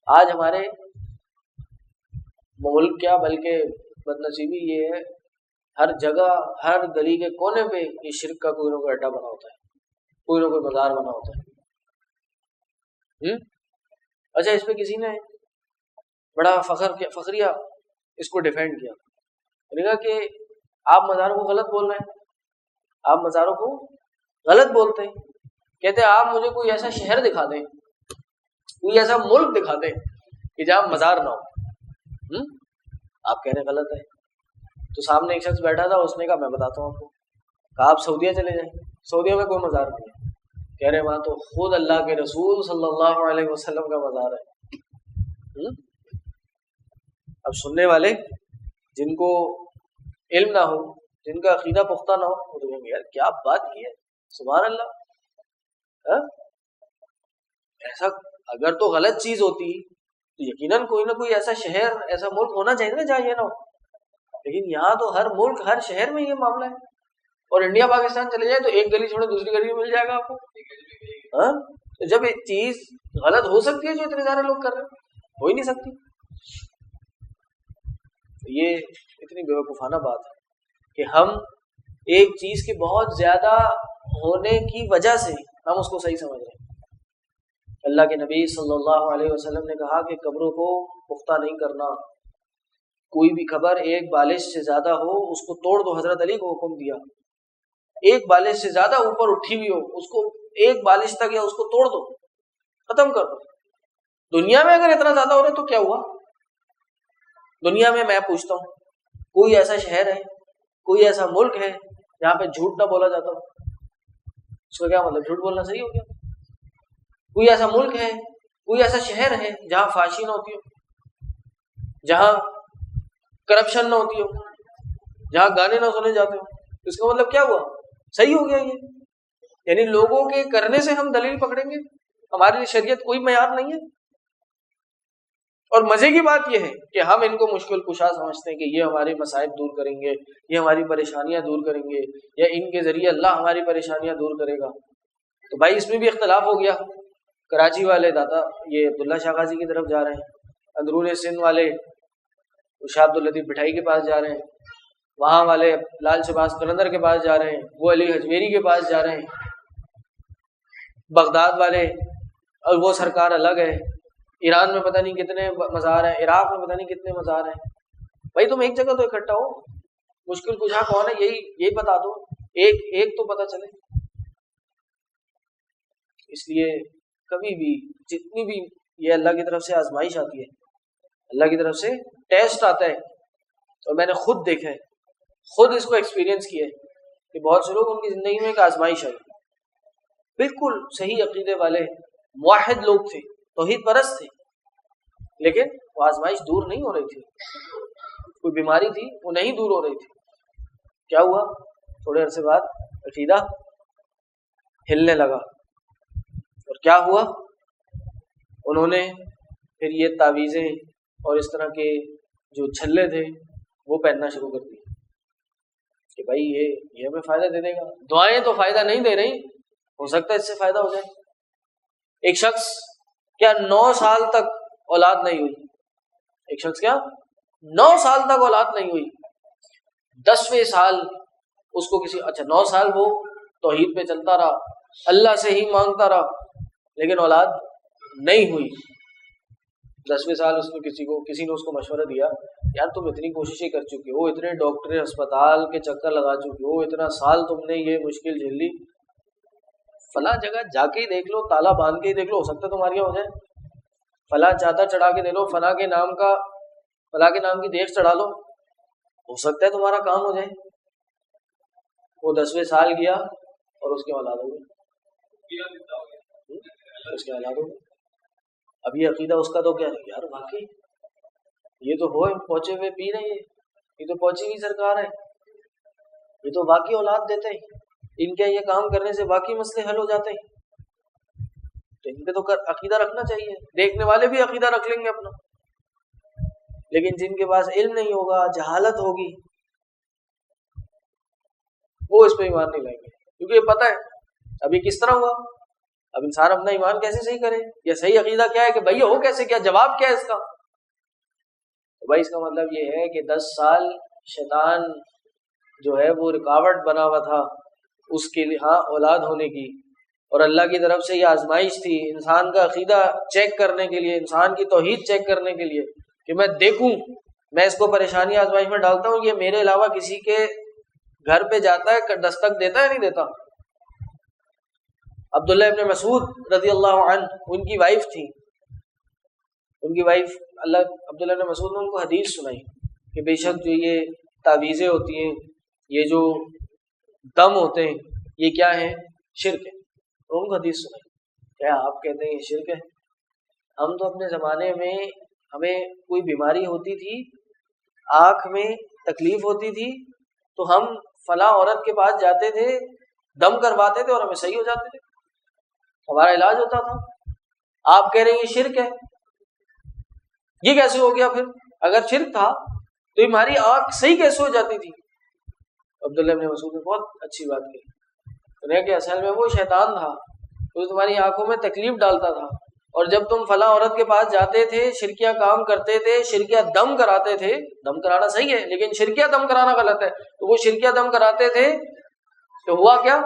آج ہمارے ملک کیا بلکہ بدنصیبی یہ ہے، ہر جگہ ہر گلی کے کونے پہ یہ شرک کا کوئی نہ کوئی اڈا بنا ہوتا ہے، کوئی نہ کوئی بازار بنا ہوتا ہے۔ اچھا اس پہ کسی نے بڑا فخریہ اس کو ڈیفینڈ کیا، کہا کہ آپ مزاروں کو غلط بول رہے ہیں، آپ مزاروں کو غلط بولتے ہیں۔ کہتے ہیں آپ مجھے کوئی ایسا شہر دکھا دیں، کوئی ایسا ملک دکھا دیں کہ جہاں مزار نہ ہو۔ آپ کہہ رہے ہیں غلط ہے۔ تو سامنے ایک شخص بیٹھا تھا، اس نے کہا میں بتاتا ہوں آپ کو، کہا آپ سعودیہ چلے جائیں، سعودیہ میں کوئی مزار نہیں ہے۔ کہہ رہے وہاں تو خود اللہ کے رسول صلی اللہ علیہ وسلم کا مزار ہے۔ اب سننے والے جن کو علم نہ ہو، جن کا عقیدہ پختہ نہ ہو، وہ تو کہیں گے یار کیا بات کی ہے، سبحان اللہ۔ ایسا اگر تو غلط چیز ہوتی تو یقیناً کوئی نہ کوئی ایسا شہر ایسا ملک ہونا چاہیے نا جہاں یہ نہ ہو، لیکن یہاں تو ہر ملک ہر شہر میں یہ معاملہ ہے۔ اور انڈیا پاکستان چلے جائیں تو ایک گلی چھوڑے دوسری گلی میں مل جائے گا آپ کو۔ تو جب ایک چیز غلط ہو سکتی ہے جو اتنے سارے لوگ کر رہے ہیں، ہو ہی نہیں سکتی۔ یہ اتنی بیوقوفانہ بات ہے کہ ہم ایک چیز کے بہت زیادہ ہونے کی وجہ سے ہم اس کو صحیح سمجھ رہے ہیں۔ اللہ کے نبی صلی اللہ علیہ وسلم نے کہا کہ قبروں کو پختہ نہیں کرنا، کوئی بھی قبر ایک بالش سے زیادہ ہو اس کو توڑ دو، حضرت علی کو حکم دیا۔ ایک بالش سے زیادہ اوپر اٹھی ہوئی ہو اس کو ایک بالش تک یا اس کو توڑ دو، ختم کر دو۔ دنیا میں اگر اتنا زیادہ ہو رہا ہے تو کیا ہوا؟ دنیا میں میں پوچھتا ہوں کوئی ایسا شہر ہے، کوئی ایسا ملک ہے جہاں پہ جھوٹ نہ بولا جاتا ہو؟ اس کا کیا مطلب جھوٹ بولنا صحیح ہو گیا؟ کوئی ایسا ملک ہے، کوئی ایسا شہر ہے جہاں فحاشی نہ ہوتی ہو، جہاں کرپشن نہ ہوتی ہو، جہاں گانے نہ سنے جاتے ہو؟ اس کا مطلب کیا ہوا؟ صحیح ہو گیا یہ؟ یعنی لوگوں کے کرنے سے ہم دلیل پکڑیں گے؟ ہماری شریعت کوئی معیار نہیں ہے؟ اور مزے کی بات یہ ہے کہ ہم ان کو مشکل کشا سمجھتے ہیں کہ یہ ہمارے مصائب دور کریں گے، یہ ہماری پریشانیاں دور کریں گے، یا ان کے ذریعے اللہ ہماری پریشانیاں دور کرے گا۔ تو بھائی اس میں بھی اختلاف ہو گیا۔ کراچی والے داتا یہ عبداللہ شاہ غازی کی طرف جا رہے ہیں، اندرون سندھ والے شاہ عبداللطیف بٹھائی کے پاس جا رہے ہیں، وہاں والے لال شہباز قلندر کے پاس جا رہے ہیں، وہ علی حجویری کے پاس جا رہے ہیں، بغداد والے اور وہ سرکار الگ ہے، ایران میں پتہ نہیں کتنے مزار ہیں، عراق میں پتہ نہیں کتنے مزار ہیں۔ بھائی تم ایک جگہ تو اکٹھا ہو، مشکل کشا کون ہے یہی بتا دو، ایک تو پتہ چلے۔ اس لیے کبھی بھی جتنی بھی یہ اللہ کی طرف سے آزمائش آتی ہے، اللہ کی طرف سے ٹیسٹ آتا ہے، اور میں نے خود دیکھا ہے، خود اس کو ایکسپیرینس کیا ہے کہ بہت سے لوگ ان کی زندگی میں ایک آزمائش آئی، بالکل صحیح عقیدے والے موحد لوگ تھے، توحید پرست تھے، لیکن وہ آزمائش دور نہیں ہو رہی تھی، کوئی بیماری تھی وہ نہیں دور ہو رہی تھی۔ کیا ہوا؟ تھوڑے عرصے بعد عقیدہ ہلنے لگا، اور کیا ہوا؟ انہوں نے پھر یہ تعویذیں اور اس طرح کے جو چھلے تھے وہ پہننا شروع کر دی، کہ بھائی یہ ہمیں فائدہ دے دے گا. دعائیں تو فائدہ نہیں دے رہی, ہو سکتا ہے اس سے فائدہ ہو جائے. ایک شخص کیا 9 سال تک اولاد نہیں ہوئی, ایک شخص کیا 9 سال تک اولاد نہیں ہوئی, 10ویں سال اس کو کسی 9 سال وہ توحید پہ چلتا رہا, اللہ سے ہی مانگتا رہا, لیکن اولاد نہیں ہوئی. 10ویں سال اس نے کسی نے اس کو مشورہ دیا, یار تم اتنی کوششیں کر چکے ہو, اتنے ڈاکٹر اسپتال کے چکر لگا چکے ہو, اتنا سال تم نے یہ مشکل جھیل لی, فلاں جگہ جا کے ہی دیکھ لو, تالا باندھ کے ہی دیکھ لو, ہو سکتا ہے تمہاری ہو جائے. فلاں چادر چڑھا کے دے لو, فلاں کے نام کی دیکھ چڑھا لو, ہو سکتا ہے تمہارا کام ہو جائے. وہ 10ویں سال گیا اور اس کے اولاد ہو گئی, اس کے اولاد ہو گئی. اب یہ عقیدہ اس کا تو کیا ہے, یار واقعی یہ تو ہوئے پہنچے ہوئے پی رہے ہیں, یہ تو پہنچی ہوئی سرکار ہے, یہ تو واقعی اولاد دیتے ہیں, ان کے یہ کام کرنے سے واقعی مسئلے حل ہو جاتے ہیں. تو ان پہ تو عقیدہ رکھنا چاہیے. دیکھنے والے بھی عقیدہ رکھ لیں گے اپنا, لیکن جن کے پاس علم نہیں ہوگا, جہالت ہوگی, وہ اس پہ ایمان نہیں لائیں گے, کیونکہ یہ پتہ ہے اب یہ کس طرح ہوا. اب انسان اپنا ایمان کیسے صحیح کرے, یا صحیح عقیدہ کیا ہے کہ بھائی ہو کیسے, کیا جواب کیا ہے اس کا. تو بھائی اس کا مطلب یہ ہے کہ 10 سال شیطان جو ہے وہ رکاوٹ بنا ہوا تھا اس کے لیے اولاد ہونے کی, اور اللہ کی طرف سے یہ آزمائش تھی انسان کا عقیدہ چیک کرنے کے لیے, انسان کی توحید چیک کرنے کے لیے, کہ میں دیکھوں, میں اس کو پریشانی آزمائش میں ڈالتا ہوں, یہ میرے علاوہ کسی کے گھر پہ جاتا ہے, دستک دیتا ہے نہیں دیتا. عبداللہ ابن مسعود رضی اللہ عنہ, ان کی وائف تھی, ان کی وائف عبداللہ ابن مسعود نے ان کو حدیث سنائی کہ بے شک جو یہ تعویذیں ہوتی ہیں, یہ جو دم ہوتے ہیں, یہ کیا ہیں, شرک ہے. ان کو حدیث سنائی, کیا آپ کہتے ہیں یہ شرک ہے؟ ہم تو اپنے زمانے میں ہمیں کوئی بیماری ہوتی تھی, آنکھ میں تکلیف ہوتی تھی, تو ہم فلاں عورت کے پاس جاتے تھے, دم کرواتے تھے اور ہمیں صحیح ہو جاتے تھے, ہمارا علاج ہوتا تھا. آپ کہہ رہے ہیں یہ شرک ہے, یہ کیسے ہو گیا؟ پھر اگر شرک تھا تو ہماری آنکھ صحیح کیسے ہو جاتی تھی؟ عبداللہ ابن مسعود نے بہت اچھی بات کہی, انہیں کہ اصل میں وہ شیطان تھا جو تمہاری آنکھوں میں تکلیف ڈالتا تھا, اور جب تم فلاں عورت کے پاس جاتے تھے, شرکیاں کام کرتے تھے, شرکیاں دم کراتے تھے, دم کرانا صحیح ہے لیکن شرکیاں دم کرانا غلط ہے, تو وہ شرکیاں دم کراتے تھے تو ہوا کیا,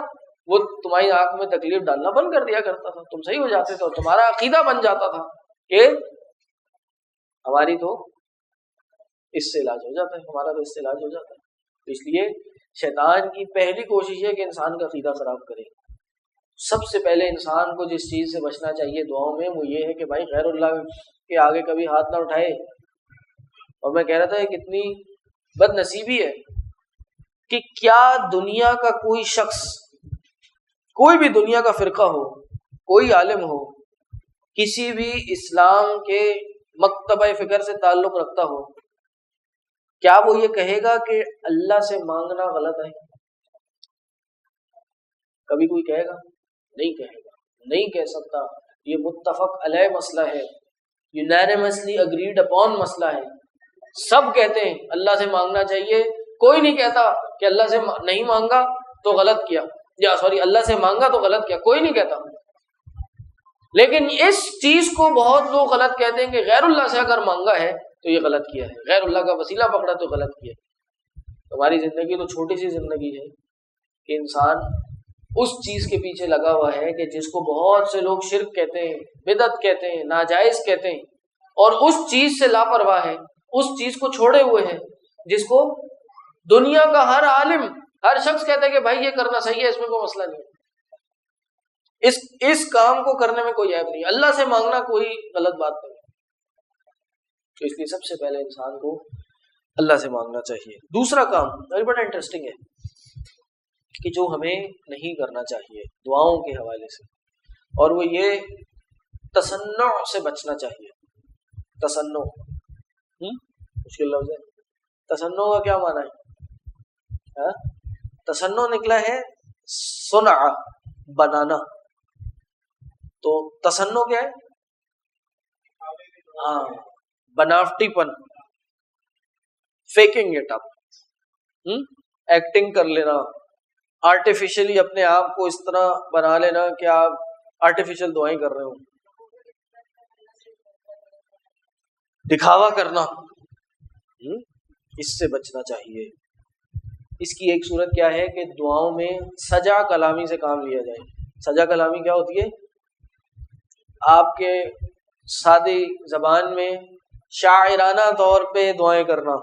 وہ تمہاری آنکھ میں تکلیف ڈالنا بند کر دیا کرتا تھا, تم صحیح ہو جاتے تھے, اور تمہارا عقیدہ بن جاتا تھا کہ ہماری تو اس سے علاج ہو جاتا ہے, ہمارا تو اس سے علاج ہو جاتا ہے. اس لیے شیطان کی پہلی کوشش ہے کہ انسان کا عقیدہ خراب کرے. سب سے پہلے انسان کو جس چیز سے بچنا چاہیے دعاؤں میں, وہ یہ ہے کہ بھائی غیر اللہ کے آگے کبھی ہاتھ نہ اٹھائے. اور میں کہہ رہا تھا کہ کتنی بد نصیبی ہے کہ کیا دنیا کا کوئی شخص, کوئی بھی دنیا کا فرقہ ہو, کوئی عالم ہو, کسی بھی اسلام کے مکتبہ فکر سے تعلق رکھتا ہو, کیا وہ یہ کہے گا کہ اللہ سے مانگنا غلط ہے؟ کبھی کوئی کہے گا؟ نہیں کہے گا, نہیں کہہ سکتا. یہ متفق علیہ مسئلہ ہے, یونانیمسلی اگریڈ اپون مسئلہ ہے. سب کہتے ہیں اللہ سے مانگنا چاہیے, کوئی نہیں کہتا کہ اللہ سے نہیں مانگا تو غلط کیا, یا اللہ سے مانگا تو غلط کیا, کوئی نہیں کہتا. لیکن اس چیز کو بہت لوگ غلط کہتے ہیں کہ غیر اللہ سے اگر مانگا ہے تو یہ غلط کیا ہے, غیر اللہ کا وسیلہ پکڑا تو غلط کیا. ہماری زندگی تو چھوٹی سی زندگی ہے کہ انسان اس چیز کے پیچھے لگا ہوا ہے کہ جس کو بہت سے لوگ شرک کہتے ہیں, بدعت کہتے ہیں, ناجائز کہتے ہیں, اور اس چیز سے لاپرواہ ہے, اس چیز کو چھوڑے ہوئے ہیں, جس کو دنیا کا ہر عالم, ہر شخص کہتا ہے کہ بھائی یہ کرنا صحیح ہے, اس میں کوئی مسئلہ نہیں ہے, اس کام کو کرنے میں کوئی عیب نہیں, اللہ سے مانگنا کوئی غلط بات نہیں. تو اس لیے سب سے پہلے انسان کو اللہ سے مانگنا چاہیے. دوسرا کام بڑا انٹرسٹنگ ہے کہ جو ہمیں نہیں کرنا چاہیے دعاؤں کے حوالے سے, اور وہ یہ تصنع سے بچنا چاہیے. تصنع مشکل لفظ ہے. تصنع کا کیا معنی ہے؟ تصنع نکلا ہے صنع, بنانا. تو تصنع کیا ہے؟ بناوٹی پن, فیکنگ اٹ اپ, ایکٹنگ کر لینا، آرٹیفیشلی اپنے آپ کو اس طرح بنا لینا کہ آپ آرٹیفیشل دعائیں کر رہے ہو، دکھاوا کرنا، اس سے بچنا چاہیے۔ اس کی ایک صورت کیا ہے کہ دعاؤں میں سجا کلامی سے کام لیا جائے۔ سجا کلامی کیا ہوتی ہے؟ آپ کے سادی زبان میں شاعرانہ طور پہ دعائیں کرنا،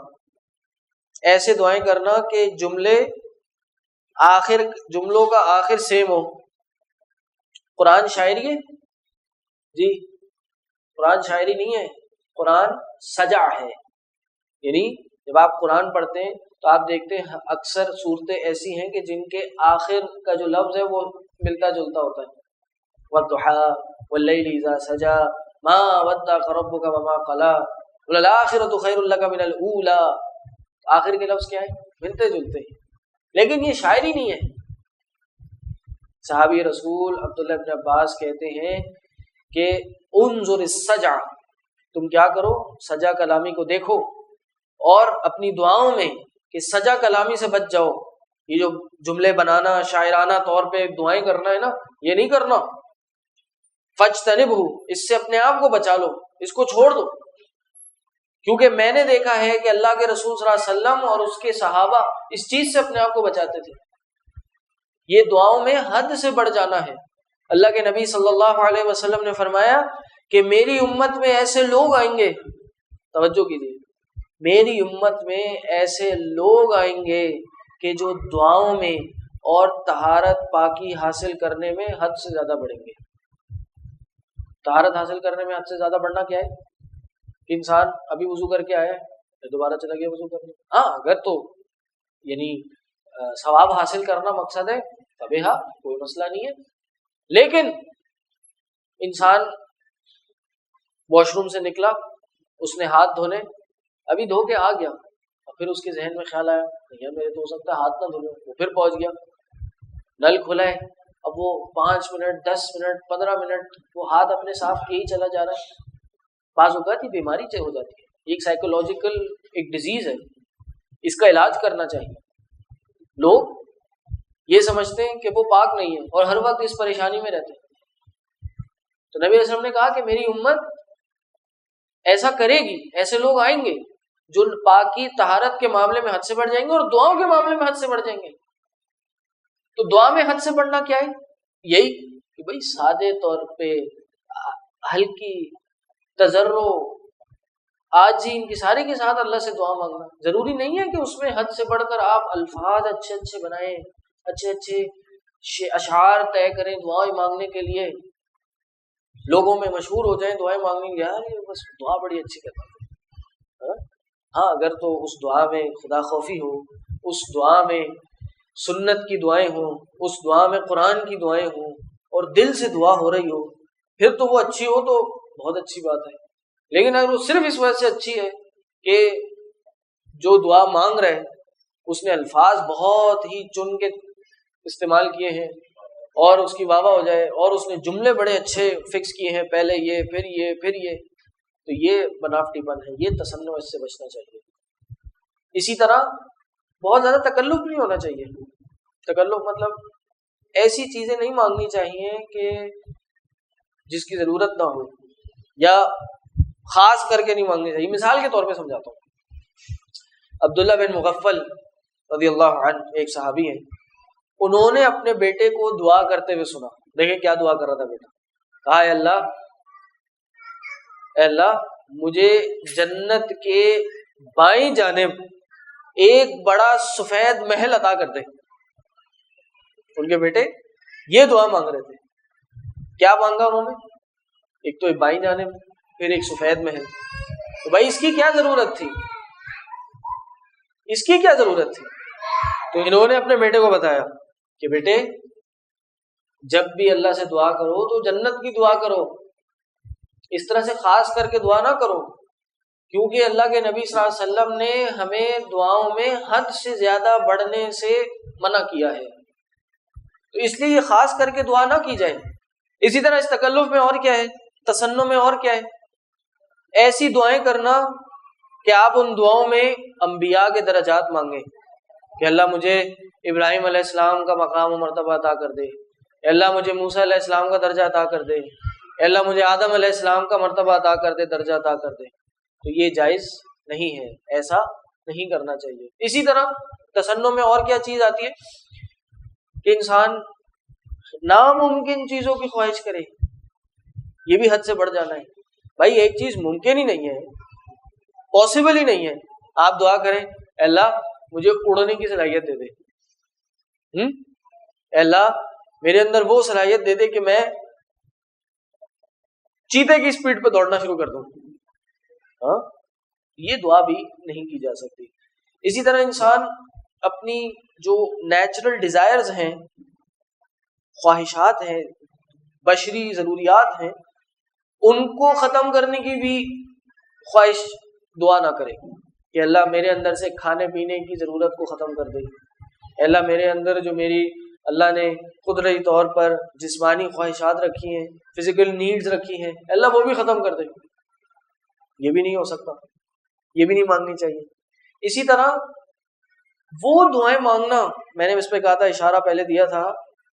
ایسے دعائیں کرنا کہ جملوں کا آخر سیم ہو۔ قرآن شاعری ہے؟ جی قرآن شاعری نہیں ہے، قرآن سجا ہے۔ یعنی جب آپ قرآن پڑھتے ہیں تو آپ دیکھتے ہیں اکثر صورتیں ایسی ہیں کہ جن کے آخر کا جو لفظ ہے وہ ملتا جلتا ہوتا ہے۔ وَالضُّحَىٰ وَاللَّيْلِ إِذَا سَجَىٰ مَا وَدَّعَكَ رَبُّكَ وَمَا قَلَىٰ وَلَلْآخِرَةُ خَيْرٌ لَكَ مِنَ الْأُولَىٰ۔ آخر کے لفظ کیا ہے؟ ملتے جلتے ہیں، لیکن یہ شاعری نہیں ہے۔ صحابی رسول عبداللہ ابن عباس کہتے ہیں کہ انظر السجع، تم کیا کرو؟ سجا کلامی کو دیکھو، اور اپنی دعاؤں میں کہ سجا کلامی سے بچ جاؤ۔ یہ جو جملے بنانا، شاعرانہ طور پہ دعائیں کرنا ہے نا، یہ نہیں کرنا۔ فاجتنبہ، اس سے اپنے آپ کو بچا لو، اس کو چھوڑ دو، کیونکہ میں نے دیکھا ہے کہ اللہ کے رسول صلی اللہ علیہ وسلم اور اس کے صحابہ اس چیز سے اپنے آپ کو بچاتے تھے۔ یہ دعاؤں میں حد سے بڑھ جانا ہے۔ اللہ کے نبی صلی اللہ علیہ وسلم نے فرمایا کہ میری امت میں ایسے لوگ آئیں گے، توجہ کیجیے، میری امت میں ایسے لوگ آئیں گے کہ جو دعاؤں میں اور طہارت پاکی حاصل کرنے میں حد سے زیادہ بڑھیں گے۔ طہارت حاصل کرنے میں حد سے زیادہ بڑھنا کیا ہے؟ کہ انسان ابھی وضو کر کے آیا ہے، دوبارہ چلا گیا وضو کرنے۔ ہاں اگر تو یعنی ثواب حاصل کرنا مقصد ہے تبھی ہاں کوئی مسئلہ نہیں ہے، لیکن انسان واش روم سے نکلا، اس نے ہاتھ دھونے، ابھی دھو کے آ گیا، اور پھر اس کے ذہن میں خیال آیا نہیں میرے تو ہو سکتا ہے ہاتھ نہ دھو لوں، وہ پھر پہنچ گیا، نل کھلا ہے، اب وہ 5 منٹ 10 منٹ 15 منٹ وہ ہاتھ اپنے صاف کیے ہی چلا جا رہا ہے۔ بعض اوقات یہ بیماری سے ہو جاتی ہے، ایک سائیکولوجیکل ایک ڈیزیز ہے، اس کا علاج کرنا چاہیے۔ لوگ یہ سمجھتے ہیں کہ وہ پاک نہیں ہے اور ہر وقت اس پریشانی میں رہتے ہیں۔ تو نبی علیہ السلام نے کہا کہ میری امت ایسا کرے گی، ایسے لوگ آئیں گے جو پاکی طہارت کے معاملے میں حد سے بڑھ جائیں گے اور دعاؤں کے معاملے میں حد سے بڑھ جائیں گے۔ تو دعا میں حد سے بڑھنا کیا ہے؟ یہی کہ بھائی سادے طور پہ ہلکی تضرع آجی ان کی ساری کے ساتھ اللہ سے دعا مانگنا۔ ضروری نہیں ہے کہ اس میں حد سے بڑھ کر آپ الفاظ اچھے اچھے بنائیں، اچھے اچھے اشعار طے کریں دعائیں مانگنے کے لیے، لوگوں میں مشہور ہو جائیں دعائیں مانگنے کے، یار یہ بس دعا بڑی اچھی کرتا ہے۔ ہاں اگر تو اس دعا میں خدا خوفی ہو، اس دعا میں سنت کی دعائیں ہوں، اس دعا میں قرآن کی دعائیں ہوں اور دل سے دعا ہو رہی ہو، پھر تو وہ اچھی ہو تو بہت اچھی بات ہے۔ لیکن اگر وہ صرف اس وجہ سے اچھی ہے کہ جو دعا مانگ رہے اس نے الفاظ بہت ہی چن کے استعمال کیے ہیں اور اس کی واہ واہ ہو جائے، اور اس نے جملے بڑے اچھے فکس کیے ہیں، پہلے یہ پھر یہ پھر یہ، تو یہ بناوٹی پن ہے، یہ تصنع، اس سے بچنا چاہیے۔ اسی طرح بہت زیادہ تکلف نہیں ہونا چاہیے۔ تکلف مطلب ایسی چیزیں نہیں مانگنی چاہیے کہ جس کی ضرورت نہ ہو، یا خاص کر کے نہیں مانگنی چاہیے۔ مثال کے طور پہ سمجھاتا ہوں۔ عبداللہ بن مغفل رضی اللہ عنہ ایک صحابی ہیں، انہوں نے اپنے بیٹے کو دعا کرتے ہوئے سنا۔ دیکھیں کیا دعا کر رہا تھا بیٹا، کہا اے اللہ مجھے جنت کے بائیں جانب ایک بڑا سفید محل عطا کر دے۔ ان کے بیٹے یہ دعا مانگ رہے تھے، کیا مانگا انہوں نے؟ ایک تو بائیں جانب، پھر ایک سفید محل۔ تو بھائی اس کی کیا ضرورت تھی؟ اس کی کیا ضرورت تھی؟ تو انہوں نے اپنے بیٹے کو بتایا کہ بیٹے جب بھی اللہ سے دعا کرو تو جنت کی دعا کرو، اس طرح سے خاص کر کے دعا نہ کرو، کیونکہ اللہ کے نبی صلی اللہ علیہ وسلم نے ہمیں دعاؤں میں حد سے زیادہ بڑھنے سے منع کیا ہے، تو اس لیے یہ خاص کر کے دعا نہ کی جائے۔ اسی طرح اس تکلف میں اور کیا ہے، تصنع میں اور کیا ہے، ایسی دعائیں کرنا کہ آپ ان دعاؤں میں انبیاء کے درجات مانگیں، کہ اللہ مجھے ابراہیم علیہ السلام کا مقام و مرتبہ عطا کر دے، اے اللہ مجھے موسیٰ علیہ السلام کا درجہ عطا کر دے، اے اللہ مجھے آدم علیہ السلام کا مرتبہ عطا کر دے، درجہ عطا کر دے، تو یہ جائز نہیں ہے، ایسا نہیں کرنا چاہیے۔ اسی طرح تسنن میں اور کیا چیز آتی ہے کہ انسان ناممکن چیزوں کی خواہش کرے، یہ بھی حد سے بڑھ جانا ہے۔ بھائی ایک چیز ممکن ہی نہیں ہے، پاسبل ہی نہیں ہے، آپ دعا کریں اے اللہ مجھے اڑنے کی صلاحیت دے دے، اے اللہ میرے اندر وہ صلاحیت دے دے کہ میں چیتے کی سپیڈ پہ دوڑنا شروع کر دوں، ہاں یہ دعا بھی نہیں کی جا سکتی۔ اسی طرح انسان اپنی جو نیچرل ڈیزائرز ہیں، خواہشات ہیں، بشری ضروریات ہیں، ان کو ختم کرنے کی بھی خواہش دعا نہ کرے کہ اللہ میرے اندر سے کھانے پینے کی ضرورت کو ختم کر دے، اے اللہ میرے اندر جو میری اللہ نے قدرتی طور پر جسمانی خواہشات رکھی ہیں، فزیکل نیڈز رکھی ہیں، اللہ وہ بھی ختم کر دے۔ یہ بھی نہیں ہو سکتا، یہ بھی نہیں مانگنی چاہیے۔ اسی طرح وہ دعائیں مانگنا، میں نے اس پہ کہا تھا، اشارہ پہلے دیا تھا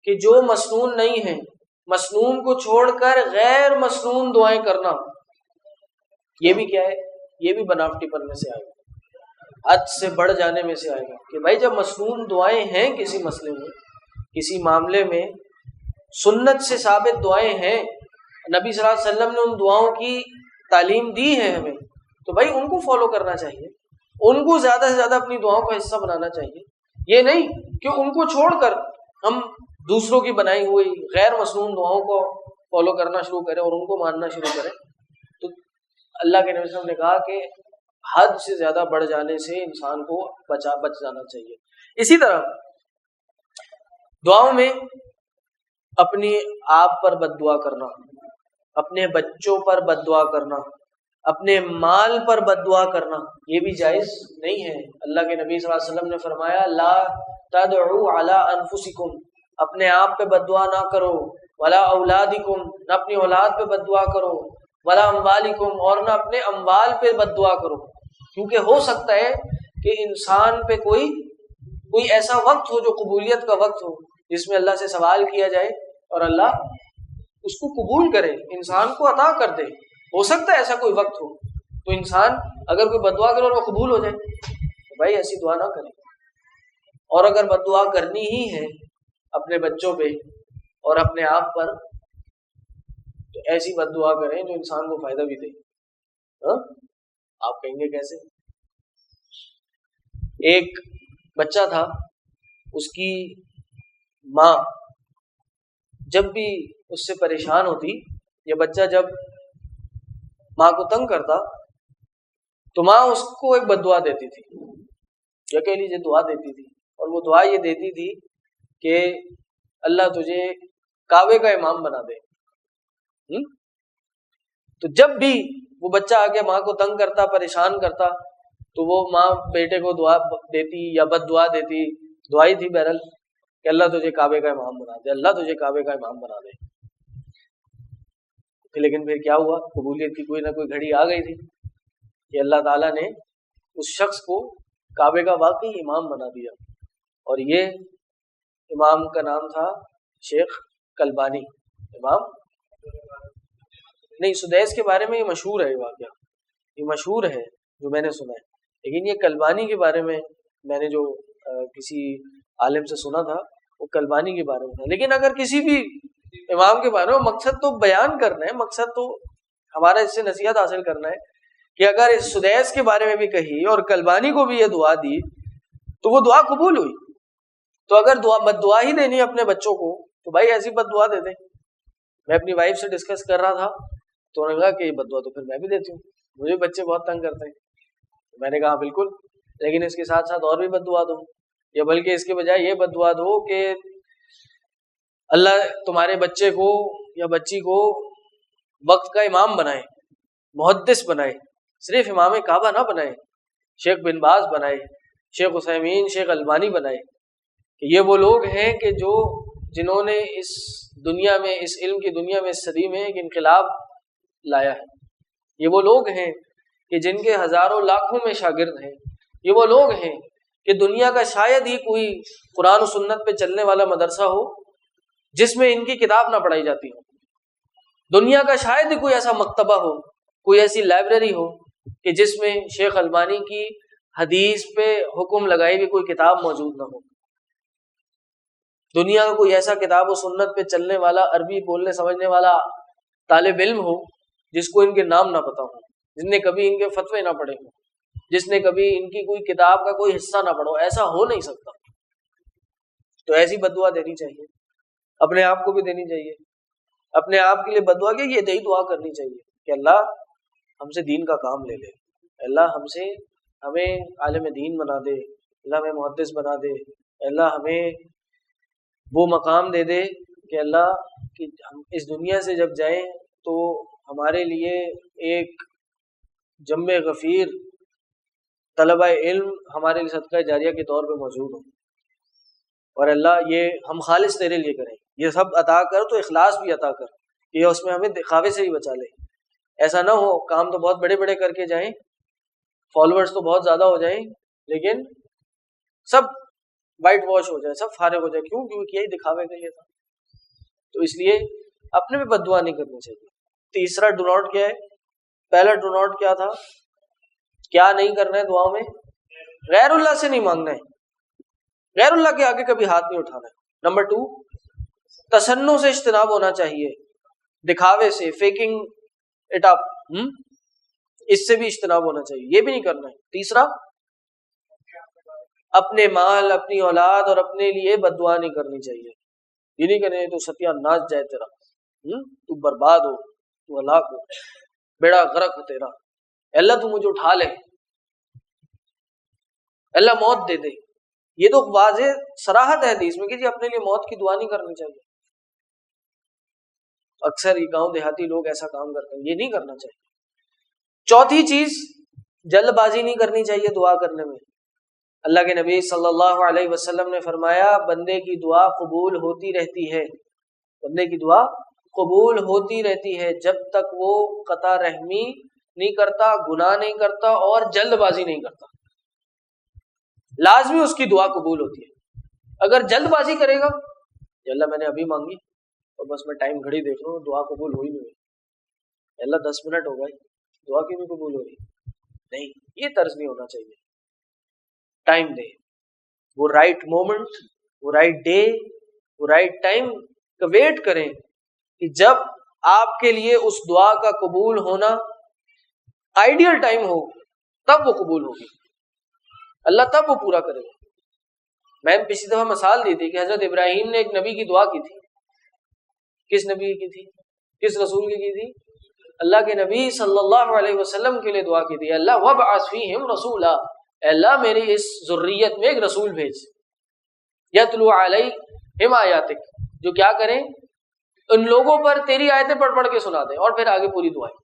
کہ جو مسنون نہیں ہیں، مسنون کو چھوڑ کر غیر مسنون دعائیں کرنا، یہ بھی کیا ہے؟ یہ بھی بناوٹی پن میں سے آئے گا، حد سے بڑھ جانے میں سے آئے گا کہ بھائی جب مسنون دعائیں ہیں کسی مسئلے میں، کسی معاملے میں، سنت سے ثابت دعائیں ہیں، نبی صلی اللہ علیہ وسلم نے ان دعاؤں کی تعلیم دی ہے ہمیں، تو بھائی ان کو فالو کرنا چاہیے، ان کو زیادہ سے زیادہ اپنی دعاؤں کا حصہ بنانا چاہیے۔ یہ نہیں کہ ان کو چھوڑ کر ہم دوسروں کی بنائی ہوئی غیر مسنون دعاؤں کو فالو کرنا شروع کریں اور ان کو ماننا شروع کریں۔ تو اللہ کے نبی صلی اللہ علیہ وسلم نے کہا کہ حد سے زیادہ بڑھ جانے سے انسان کو بچ جانا چاہیے۔ اسی طرح دعاؤں میں اپنی آپ پر بد دعا کرنا، اپنے بچوں پر بد دعا کرنا، اپنے مال پر بد دعا کرنا، یہ بھی جائز نہیں ہے۔ اللہ کے نبی صلی اللہ علیہ وسلم نے فرمایا لا تدعوا علی انفسکم، اپنے آپ پہ بد دعا نہ کرو، ولا اولادکم، نہ اپنی اولاد پہ بد دعا کرو، ولا اموالکم، اور نہ اپنے اموال پہ بد دعا کرو، کیونکہ ہو سکتا ہے کہ انسان پہ کوئی ایسا وقت ہو جو قبولیت کا وقت ہو، جس میں اللہ سے سوال کیا جائے اور اللہ اس کو قبول کرے، انسان کو عطا کر دے۔ ہو سکتا ہے ایسا کوئی وقت ہو، تو انسان اگر کوئی بد دعا کرے اور وہ قبول ہو جائے تو بھائی ایسی دعا نہ کرے۔ اور اگر بد دعا کرنی ہی ہے اپنے بچوں پہ اور اپنے آپ پر، تو ایسی بد دعا کریں جو انسان کو فائدہ بھی دے۔ آپ کہیں گے کیسے؟ ایک بچہ تھا، اس کی ماں جب بھی اس سے پریشان ہوتی، یہ بچہ جب ماں کو تنگ کرتا تو ماں اس کو ایک بد دعا دیتی تھی، یا کہہ لیجیے دعا دیتی تھی، اور وہ دعا یہ دیتی تھی کہ اللہ تجھے کعبے کا امام بنا دے۔ تو جب بھی وہ بچہ آ کے ماں کو تنگ کرتا، پریشان کرتا، تو وہ ماں بیٹے کو دعا دیتی یا بد دعا دیتی، دعائی تھی بہرحال، کہ اللہ تجھے کعبے کا امام بنا دے، اللہ تجھے کعبے کا امام بنا دے۔ لیکن پھر کیا ہوا؟ قبولیت کی کوئی نہ کوئی گھڑی آ گئی تھی کہ اللہ تعالیٰ نے اس شخص کو کعبے کا واقعی امام بنا دیا، اور یہ امام کا نام تھا شیخ کلبانی۔ امام نہیں، سدیس کے بارے میں یہ مشہور ہے، یہ واقعہ یہ مشہور ہے جو میں نے سنا ہے، لیکن یہ کلبانی کے بارے میں نے جو کسی عالم سے سنا تھا وہ کلبانی کے بارے میں تھا۔ لیکن اگر کسی بھی امام کے بارے میں، مقصد تو بیان کرنا ہے، مقصد تو ہمارا اس سے نصیحت حاصل کرنا ہے کہ اگر اس سدیس کے بارے میں بھی کہی اور کلبانی کو بھی یہ دعا دی تو وہ دعا قبول ہوئی۔ تو اگر بد دعا ہی دینی اپنے بچوں کو تو بھائی ایسی بد دعا دے دیں۔ میں اپنی وائف سے ڈسکس کر رہا تھا تو انہوں نے کہا کہ یہ بد دعا تو پھر میں بھی دیتی ہوں، مجھے بچے بہت تنگ کرتے ہیں۔ میں نے کہا بالکل، لیکن اس کے ساتھ ساتھ اور بھی بد دعا دو، یا بلکہ اس کے بجائے یہ بد دعا دو کہ اللہ تمہارے بچے کو یا بچی کو وقت کا امام بنائے، محدث بنائے، صرف امام کعبہ نہ بنائے، شیخ بن باز بنائے، شیخ عثیمین، شیخ البانی بنائے، کہ یہ وہ لوگ ہیں کہ جنہوں نے اس دنیا میں، اس علم کی دنیا میں، اس صدی میں ایک انقلاب لایا ہے۔ یہ وہ لوگ ہیں کہ جن کے ہزاروں لاکھوں میں شاگرد ہیں۔ یہ وہ لوگ ہیں کہ دنیا کا شاید ہی کوئی قرآن و سنت پہ چلنے والا مدرسہ ہو جس میں ان کی کتاب نہ پڑھائی جاتی ہو. دنیا کا شاید ہی کوئی ایسا مکتبہ ہو، کوئی ایسی لائبریری ہو کہ جس میں شیخ البانی کی حدیث پہ حکم لگائی ہوئی کوئی کتاب موجود نہ ہو. دنیا کا کوئی ایسا کتاب و سنت پہ چلنے والا، عربی بولنے سمجھنے والا طالب علم ہو جس کو ان کے نام نہ پتا ہو، جس نے کبھی ان کے فتوے نہ پڑھے ہوں، جس نے کبھی ان کی کوئی کتاب کا کوئی حصہ نہ پڑھو. ایسا ہو نہیں سکتا. تو ایسی بددعا دینی چاہیے، اپنے آپ کو بھی دینی چاہیے. اپنے آپ کے لیے بددعا کہ یہ دعا کرنی چاہیے کہ اللہ ہم سے دین کا کام لے لے، اللہ ہمیں عالم دین بنا دے، اللہ ہمیں محدث بنا دے، اللہ ہمیں وہ مقام دے دے کہ اللہ کہ ہم اس دنیا سے جب جائیں تو ہمارے لیے ایک جم غفیر طلبہ علم ہمارے لیے صدقہ جاریہ کے طور پہ موجود ہوں. اور اللہ یہ ہم خالص تیرے لیے کریں، یہ سب عطا کر تو اخلاص بھی عطا کر، یہ اس میں ہمیں دکھاوے سے بھی بچا لے. ایسا نہ ہو کام تو بہت بڑے بڑے کر کے جائیں، فالوورز تو بہت زیادہ ہو جائیں، لیکن سب وائٹ واش ہو جائے، سب فارغ ہو جائے. کیوں؟ کیونکہ یہی دکھاوے کے لیے تھا. تو اس لیے اپنے بھی بد دعا نہیں کرنی چاہیے. تیسرا ڈو ناٹ کیا ہے؟ پہلا ڈو ناٹ کیا تھا؟ کیا نہیں کرنا ہے دعاؤں میں؟ غیر اللہ سے نہیں مانگنا ہے، غیر اللہ کے آگے کبھی ہاتھ نہیں اٹھانا ہے. نمبر 2، تصنع سے اجتناب ہونا چاہیے، دکھاوے سے، فیکنگ اٹ اپ، اس سے بھی اجتناب ہونا چاہیے، یہ بھی نہیں کرنا ہے. تیسرا، اپنے مال، اپنی اولاد اور اپنے لیے بد دعا نہیں کرنی چاہیے. یہ نہیں کرنا تو ستیہ ناش جائے تیرا، تو برباد ہو، تو ہلاک ہو، بیڑا غرق ہو تیرا، اللہ تو مجھے اٹھا لے، اللہ موت دے دے. یہ تو واضح صراحت ہے حدیث میں کہ جی اپنے لیے موت کی دعا نہیں کرنی چاہیے. اکثر یہ گاؤں دیہاتی لوگ ایسا کام کرتے ہیں، یہ نہیں کرنا چاہیے. چوتھی چیز، جلد بازی نہیں کرنی چاہیے دعا کرنے میں. اللہ کے نبی صلی اللہ علیہ وسلم نے فرمایا بندے کی دعا قبول ہوتی رہتی ہے، بندے کی دعا قبول ہوتی رہتی ہے جب تک وہ قطع رحمی نہیں کرتا، گناہ نہیں کرتا اور جلد بازی نہیں کرتا. لازمی اس کی دعا قبول ہوتی ہے. اگر جلد بازی کرے گا کہ اللہ میں نے ابھی مانگی اور بس میں ٹائم گھڑی دیکھ رہا ہوں، دعا قبول ہوئی نہیں ہوئی، اللہ 10 منٹ ہو گئے، دعا کیوں نہیں قبول ہو رہی؟ نہیں، یہ طرز نہیں ہونا چاہیے. ٹائم دے، وہ رائٹ مومنٹ، وہ رائٹ ڈے، وہ رائٹ ٹائم کا ویٹ کریں کہ جب آپ کے لیے اس دعا کا قبول ہونا آئیڈیل ٹائم ہو، تب وہ قبول ہوگی، اللہ تب وہ پورا کرے گا. میں نے پچھلی دفعہ مثال دی تھی کہ حضرت ابراہیم نے ایک نبی کی دعا کی تھی. کس نبی کی تھی؟ کس رسول کی تھی؟ اللہ کے نبی صلی اللہ علیہ وسلم کے لیے دعا کی تھی. اللہ وابعث فیہم رسولا، اللہ میری اس ذریت میں ایک رسول بھیج، یتلو علیہم آیاتک، جو کیا کریں ان لوگوں پر تیری آیتیں پڑھ پڑھ کے سنا دیں. اور پھر آگے پوری دعائیں.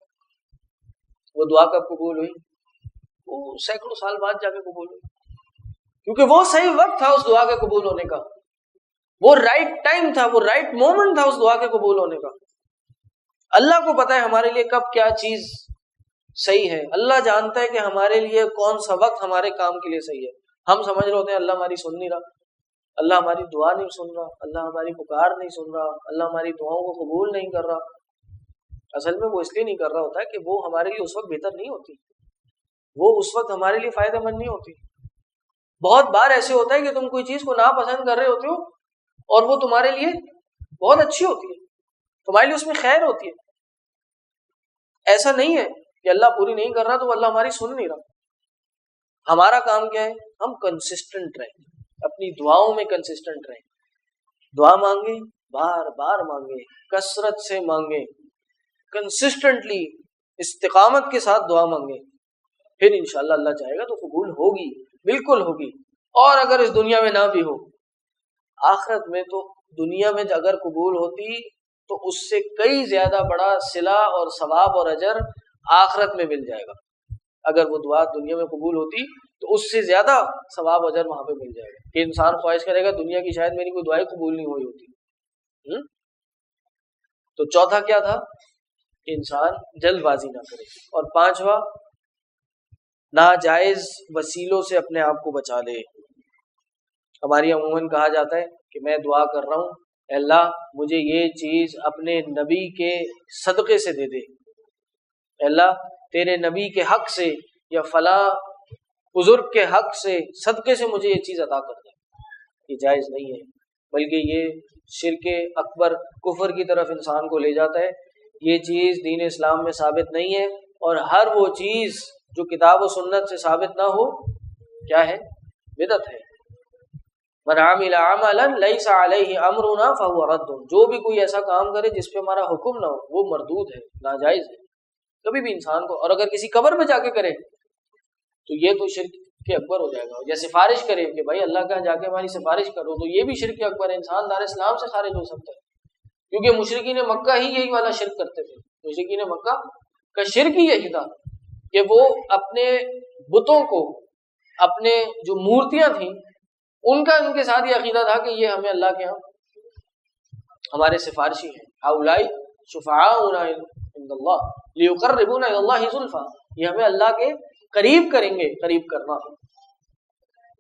وہ دعا کب قبول ہوئی؟ وہ سینکڑوں سال بعد جا کے قبول ہوئی، کیونکہ وہ صحیح وقت تھا اس دعا کے قبول ہونے کا، وہ رائٹ ٹائم تھا، وہ رائٹ مومنٹ تھا اس دعا کے قبول ہونے کا. اللہ کو پتا ہے ہمارے لیے کب کیا چیز صحیح ہے، اللہ جانتا ہے کہ ہمارے لیے کون سا وقت ہمارے کام کے لیے صحیح ہے. ہم سمجھ رہے ہوتے ہیں اللہ ہماری سن نہیں رہا، اللہ ہماری دعا نہیں سن رہا، اللہ ہماری پکار نہیں سن رہا، اللہ ہماری دعاؤں کو قبول نہیں کر رہا. اصل میں وہ اس لیے نہیں کر رہا ہوتا ہے کہ وہ ہمارے لیے اس وقت بہتر نہیں ہوتی، وہ اس وقت ہمارے لیے فائدہ مند نہیں ہوتی. بہت بار ایسے ہوتا ہے کہ تم کوئی چیز کو ناپسند کر رہے ہوتے ہو اور وہ تمہارے لیے بہت اچھی ہوتی ہے، تمہارے لیے اس میں خیر ہوتی ہے. ایسا نہیں ہے کہ اللہ پوری نہیں کر رہا تو اللہ ہماری سن نہیں رہا. ہمارا کام کیا ہے؟ ہم کنسسٹنٹ رہیں، اپنی دعاؤں میں کنسسٹنٹ رہیں. دعا مانگیں، بار بار مانگیں، کثرت سے مانگیں، کنسسٹنٹلی استقامت کے ساتھ دعا مانگیں، پھر انشاءاللہ اللہ چاہے گا تو قبول ہوگی، بالکل ہوگی. اور اگر اس دنیا میں نہ بھی ہو، آخرت میں تو دنیا میں اگر قبول ہوتی تو اس سے کئی زیادہ بڑا صلہ اور ثواب اور اجر آخرت میں مل جائے گا. اگر وہ دعا دنیا میں قبول ہوتی تو اس سے زیادہ ثواب اجر وہاں پہ مل جائے گا. کہ انسان خواہش کرے گا دنیا کی شاید میری کوئی دعائیں قبول نہیں ہوئی ہوتی. تو چوتھا کیا تھا؟ کہ انسان جلد بازی نہ کرے. اور پانچواں، ناجائز وسیلوں سے اپنے آپ کو بچا لے. ہماری عموماً کہا جاتا ہے کہ میں دعا کر رہا ہوں اے اللہ مجھے یہ چیز اپنے نبی کے صدقے سے دے دے، اے اللہ تیرے نبی کے حق سے یا فلاں بزرگ کے حق سے صدقے سے مجھے یہ چیز عطا کر دے۔ یہ جائز نہیں ہے، بلکہ یہ شرک اکبر کفر کی طرف انسان کو لے جاتا ہے۔ یہ چیز دین اسلام میں ثابت نہیں ہے، اور ہر وہ چیز جو کتاب و سنت سے ثابت نہ ہو کیا ہے؟ بدعت ہے۔ من عمل عملا لیس علیہ امرنا فہو رد، جو بھی کوئی ایسا کام کرے جس پہ ہمارا حکم نہ ہو وہ مردود ہے، ناجائز ہے کبھی بھی انسان کو۔ اور اگر کسی قبر میں جا کے کرے تو یہ تو شرک کے اکبر ہو جائے گا، یا سفارش کرے کہ بھائی اللہ کا جا کے ہماری سفارش کرو، تو یہ بھی شرک کے اکبر ہے، انسان دار اسلام سے خارج ہو سکتا ہے۔ کیونکہ مشرکین مکہ ہی یہی والا شرک کرتے تھے، مشرکین مکہ کا شرک ہی یہی تھا کہ وہ اپنے بتوں کو، اپنے جو مورتیاں تھیں ان کا ان کے ساتھ یہ عقیدہ تھا کہ یہ ہمیں اللہ کے ہاں ہمارے سفارشی ہیں، ہؤلاء شفعاؤنا عند اللہ لیقربونا الی اللہ زلفی، یہ ہمیں اللہ کے قریب کریں گے، قریب کرنا ہے۔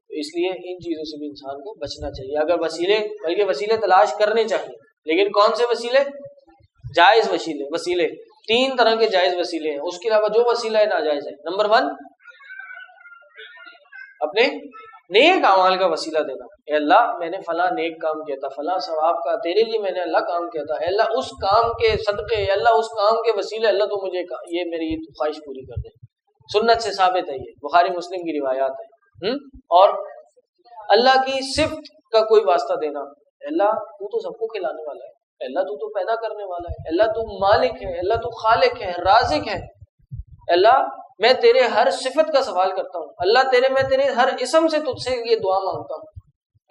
تو اس لیے ان چیزوں سے بھی انسان کو بچنا چاہیے، اگر وسیلے، بلکہ وسیلے تلاش کرنے چاہیے، لیکن کون سے وسیلے؟ جائز وسیلے 3 طرح کے جائز وسیلے ہیں، اس کے علاوہ جو وسیلہ ہے ناجائز ہے۔ نمبر 1 اپنے نیک اعمال کا وسیلہ دینا، اے اللہ میں نے فلاں نیک کام کیا تھا، فلاں ثواب کا تیرے لیے میں نے اللہ کام کیا تھا، اے اللہ اس کام کے صدقے، اے اللہ اس کام کے وسیلے اللہ تو مجھے یہ میری خواہش پوری کر دے۔ سنت سے ثابت ہے، یہ بخاری مسلم کی روایات ہے۔ اور اللہ کی صفت کا کوئی واسطہ دینا، اے اللہ تو تو سب کو کھلانے والا ہے، اے اللہ تو تو پیدا کرنے والا ہے، اے اللہ تو مالک ہے، اے اللہ تو خالق ہے، رازق ہے، اے اللہ میں تیرے ہر صفت کا سوال کرتا ہوں، اللہ میں تیرے ہر اسم سے تجھ سے یہ دعا مانگتا ہوں،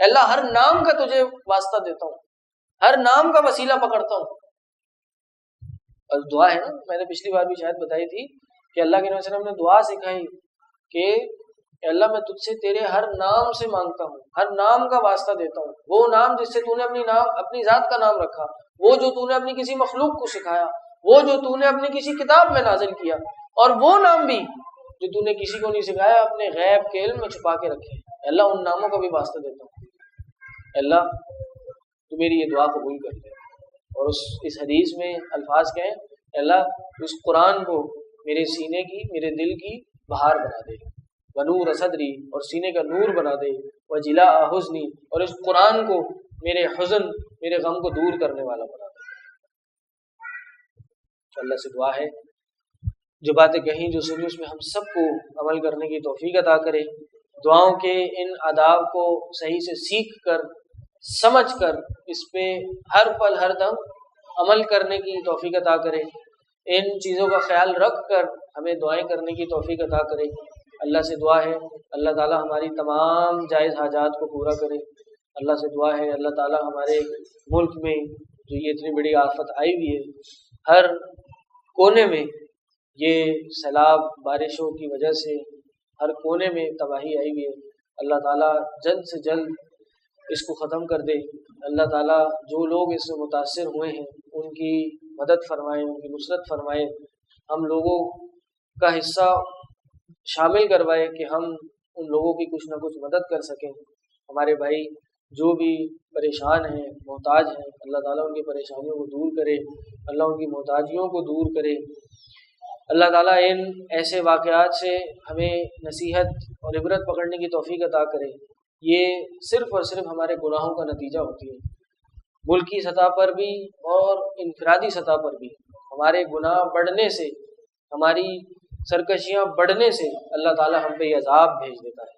اے اللہ ہر نام کا تجھے واسطہ دیتا ہوں، ہر نام کا وسیلہ پکڑتا ہوں۔ اور دعا ہے نا، میں نے پچھلی بار بھی شاید بتائی تھی کہ اللہ کے نبی صلی اللہ علیہ وسلم نے دعا سکھائی کہ اے اللہ میں تجھ سے تیرے ہر نام سے مانگتا ہوں، ہر نام کا واسطہ دیتا ہوں، وہ نام جس سے تو نے اپنی ذات کا نام رکھا، وہ جو تو نے اپنی کسی مخلوق کو سکھایا، وہ جو تو نے اپنی کسی کتاب میں نازل کیا، اور وہ نام بھی جو تو نے کسی کو نہیں سکھایا، اپنے غیب کے علم میں چھپا کے رکھے، اللہ ان ناموں کا بھی واسطہ دیتا ہوں، اللہ تو میری یہ دعا قبول کر لے۔ اور اس حدیث میں الفاظ کہیں، اللہ اس قرآن کو میرے سینے کی، میرے دل کی بہار بنا دے، ونور صدری، اور سینے کا نور بنا دے، وجلاء حزنی، اور اس قرآن کو میرے حزن، میرے غم کو دور کرنے والا بنا دے۔ اللہ سے دعا ہے جو باتیں کہیں، جو سنی، اس میں ہم سب کو عمل کرنے کی توفیق عطا کرے، دعاؤں کے ان آداب کو صحیح سے سیکھ کر، سمجھ کر، اس پہ ہر پل ہر دم عمل کرنے کی توفیق عطا کرے، ان چیزوں کا خیال رکھ کر ہمیں دعائیں کرنے کی توفیق عطا کرے۔ اللہ سے دعا ہے اللہ تعالیٰ ہماری تمام جائز حاجات کو پورا کرے۔ اللہ سے دعا ہے اللہ تعالیٰ ہمارے ملک میں جو یہ اتنی بڑی آفت آئی ہوئی ہے، ہر کونے میں یہ سیلاب، بارشوں کی وجہ سے ہر کونے میں تباہی آئی ہوئی ہے، اللہ تعالیٰ جلد سے جلد اس کو ختم کر دے۔ اللہ تعالیٰ جو لوگ اس سے متاثر ہوئے ہیں ان کی مدد فرمائے، ان کی نصرت فرمائے، ہم لوگوں کا حصہ شامل کروائے کہ ہم ان لوگوں کی کچھ نہ کچھ مدد کر سکیں۔ ہمارے بھائی جو بھی پریشان ہیں، محتاج ہیں، اللہ تعالیٰ ان کی پریشانیوں کو دور کرے، اللہ ان کی محتاجیوں کو دور کرے۔ اللہ تعالیٰ ان ایسے واقعات سے ہمیں نصیحت اور عبرت پکڑنے کی توفیق عطا کرے۔ یہ صرف اور صرف ہمارے گناہوں کا نتیجہ ہوتی ہے، ملکی سطح پر بھی اور انفرادی سطح پر بھی۔ ہمارے گناہ بڑھنے سے، ہماری سرکشیاں بڑھنے سے اللہ تعالیٰ ہم پہ یہ عذاب بھیج دیتا ہے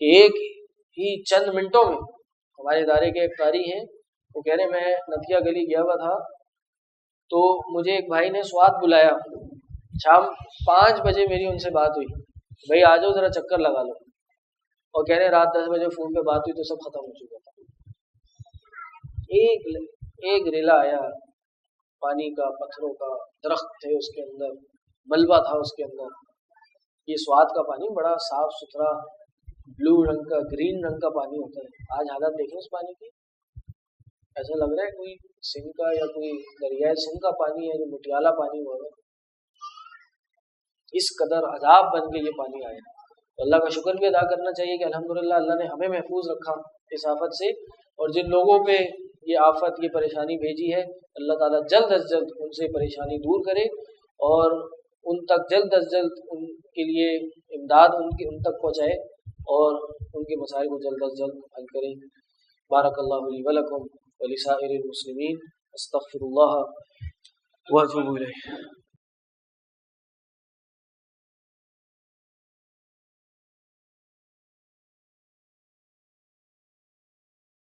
کہ ایک ہی چند منٹوں میں۔ ہمارے ادارے کے ایک قاری ہیں، وہ کہہ رہے میں نتیا گلی گیا ہوا تھا تو مجھے ایک بھائی نے سوات بلایا، شام 5 بجے میری ان سے بات ہوئی، بھائی آ جاؤ ذرا چکر لگا لو، اور کہہ رہے رات 10 بجے فون پہ بات ہوئی تو سب ختم ہو چکا تھا۔ ایک ریلا آیا پانی کا، پتھروں کا، درخت تھے اس کے اندر، ملبہ تھا اس کے اندر۔ یہ سوات کا پانی بڑا صاف ستھرا بلو رنگ کا، گرین رنگ کا پانی ہوتا ہے۔ آج حالت دیکھیں اس پانی کی، ایسا لگ رہا ہے کوئی سندھ کا یا کوئی دریائے سندھ کا پانی ہے جو مٹیالہ پانی ہوا ہے۔ اس قدر عذاب بن کے یہ پانی آیا۔ تو اللہ کا شکر بھی ادا کرنا چاہیے کہ الحمدللہ اللہ نے ہمیں محفوظ رکھا، اس آفت سے، اور جن لوگوں پہ یہ آفت یہ پریشانی بھیجی ہے اللہ تعالیٰ جلد از جلد ان سے پریشانی دور کرے اور ان تک جلد از جلد ان کے لیے امداد ان تک پہنچائے اور ان کے مسائل کو جلد از جلد حل کرے۔ بارک اللہ لی ولکم ولسائر المسلمین، استغفر اللہ واتوب الیہ۔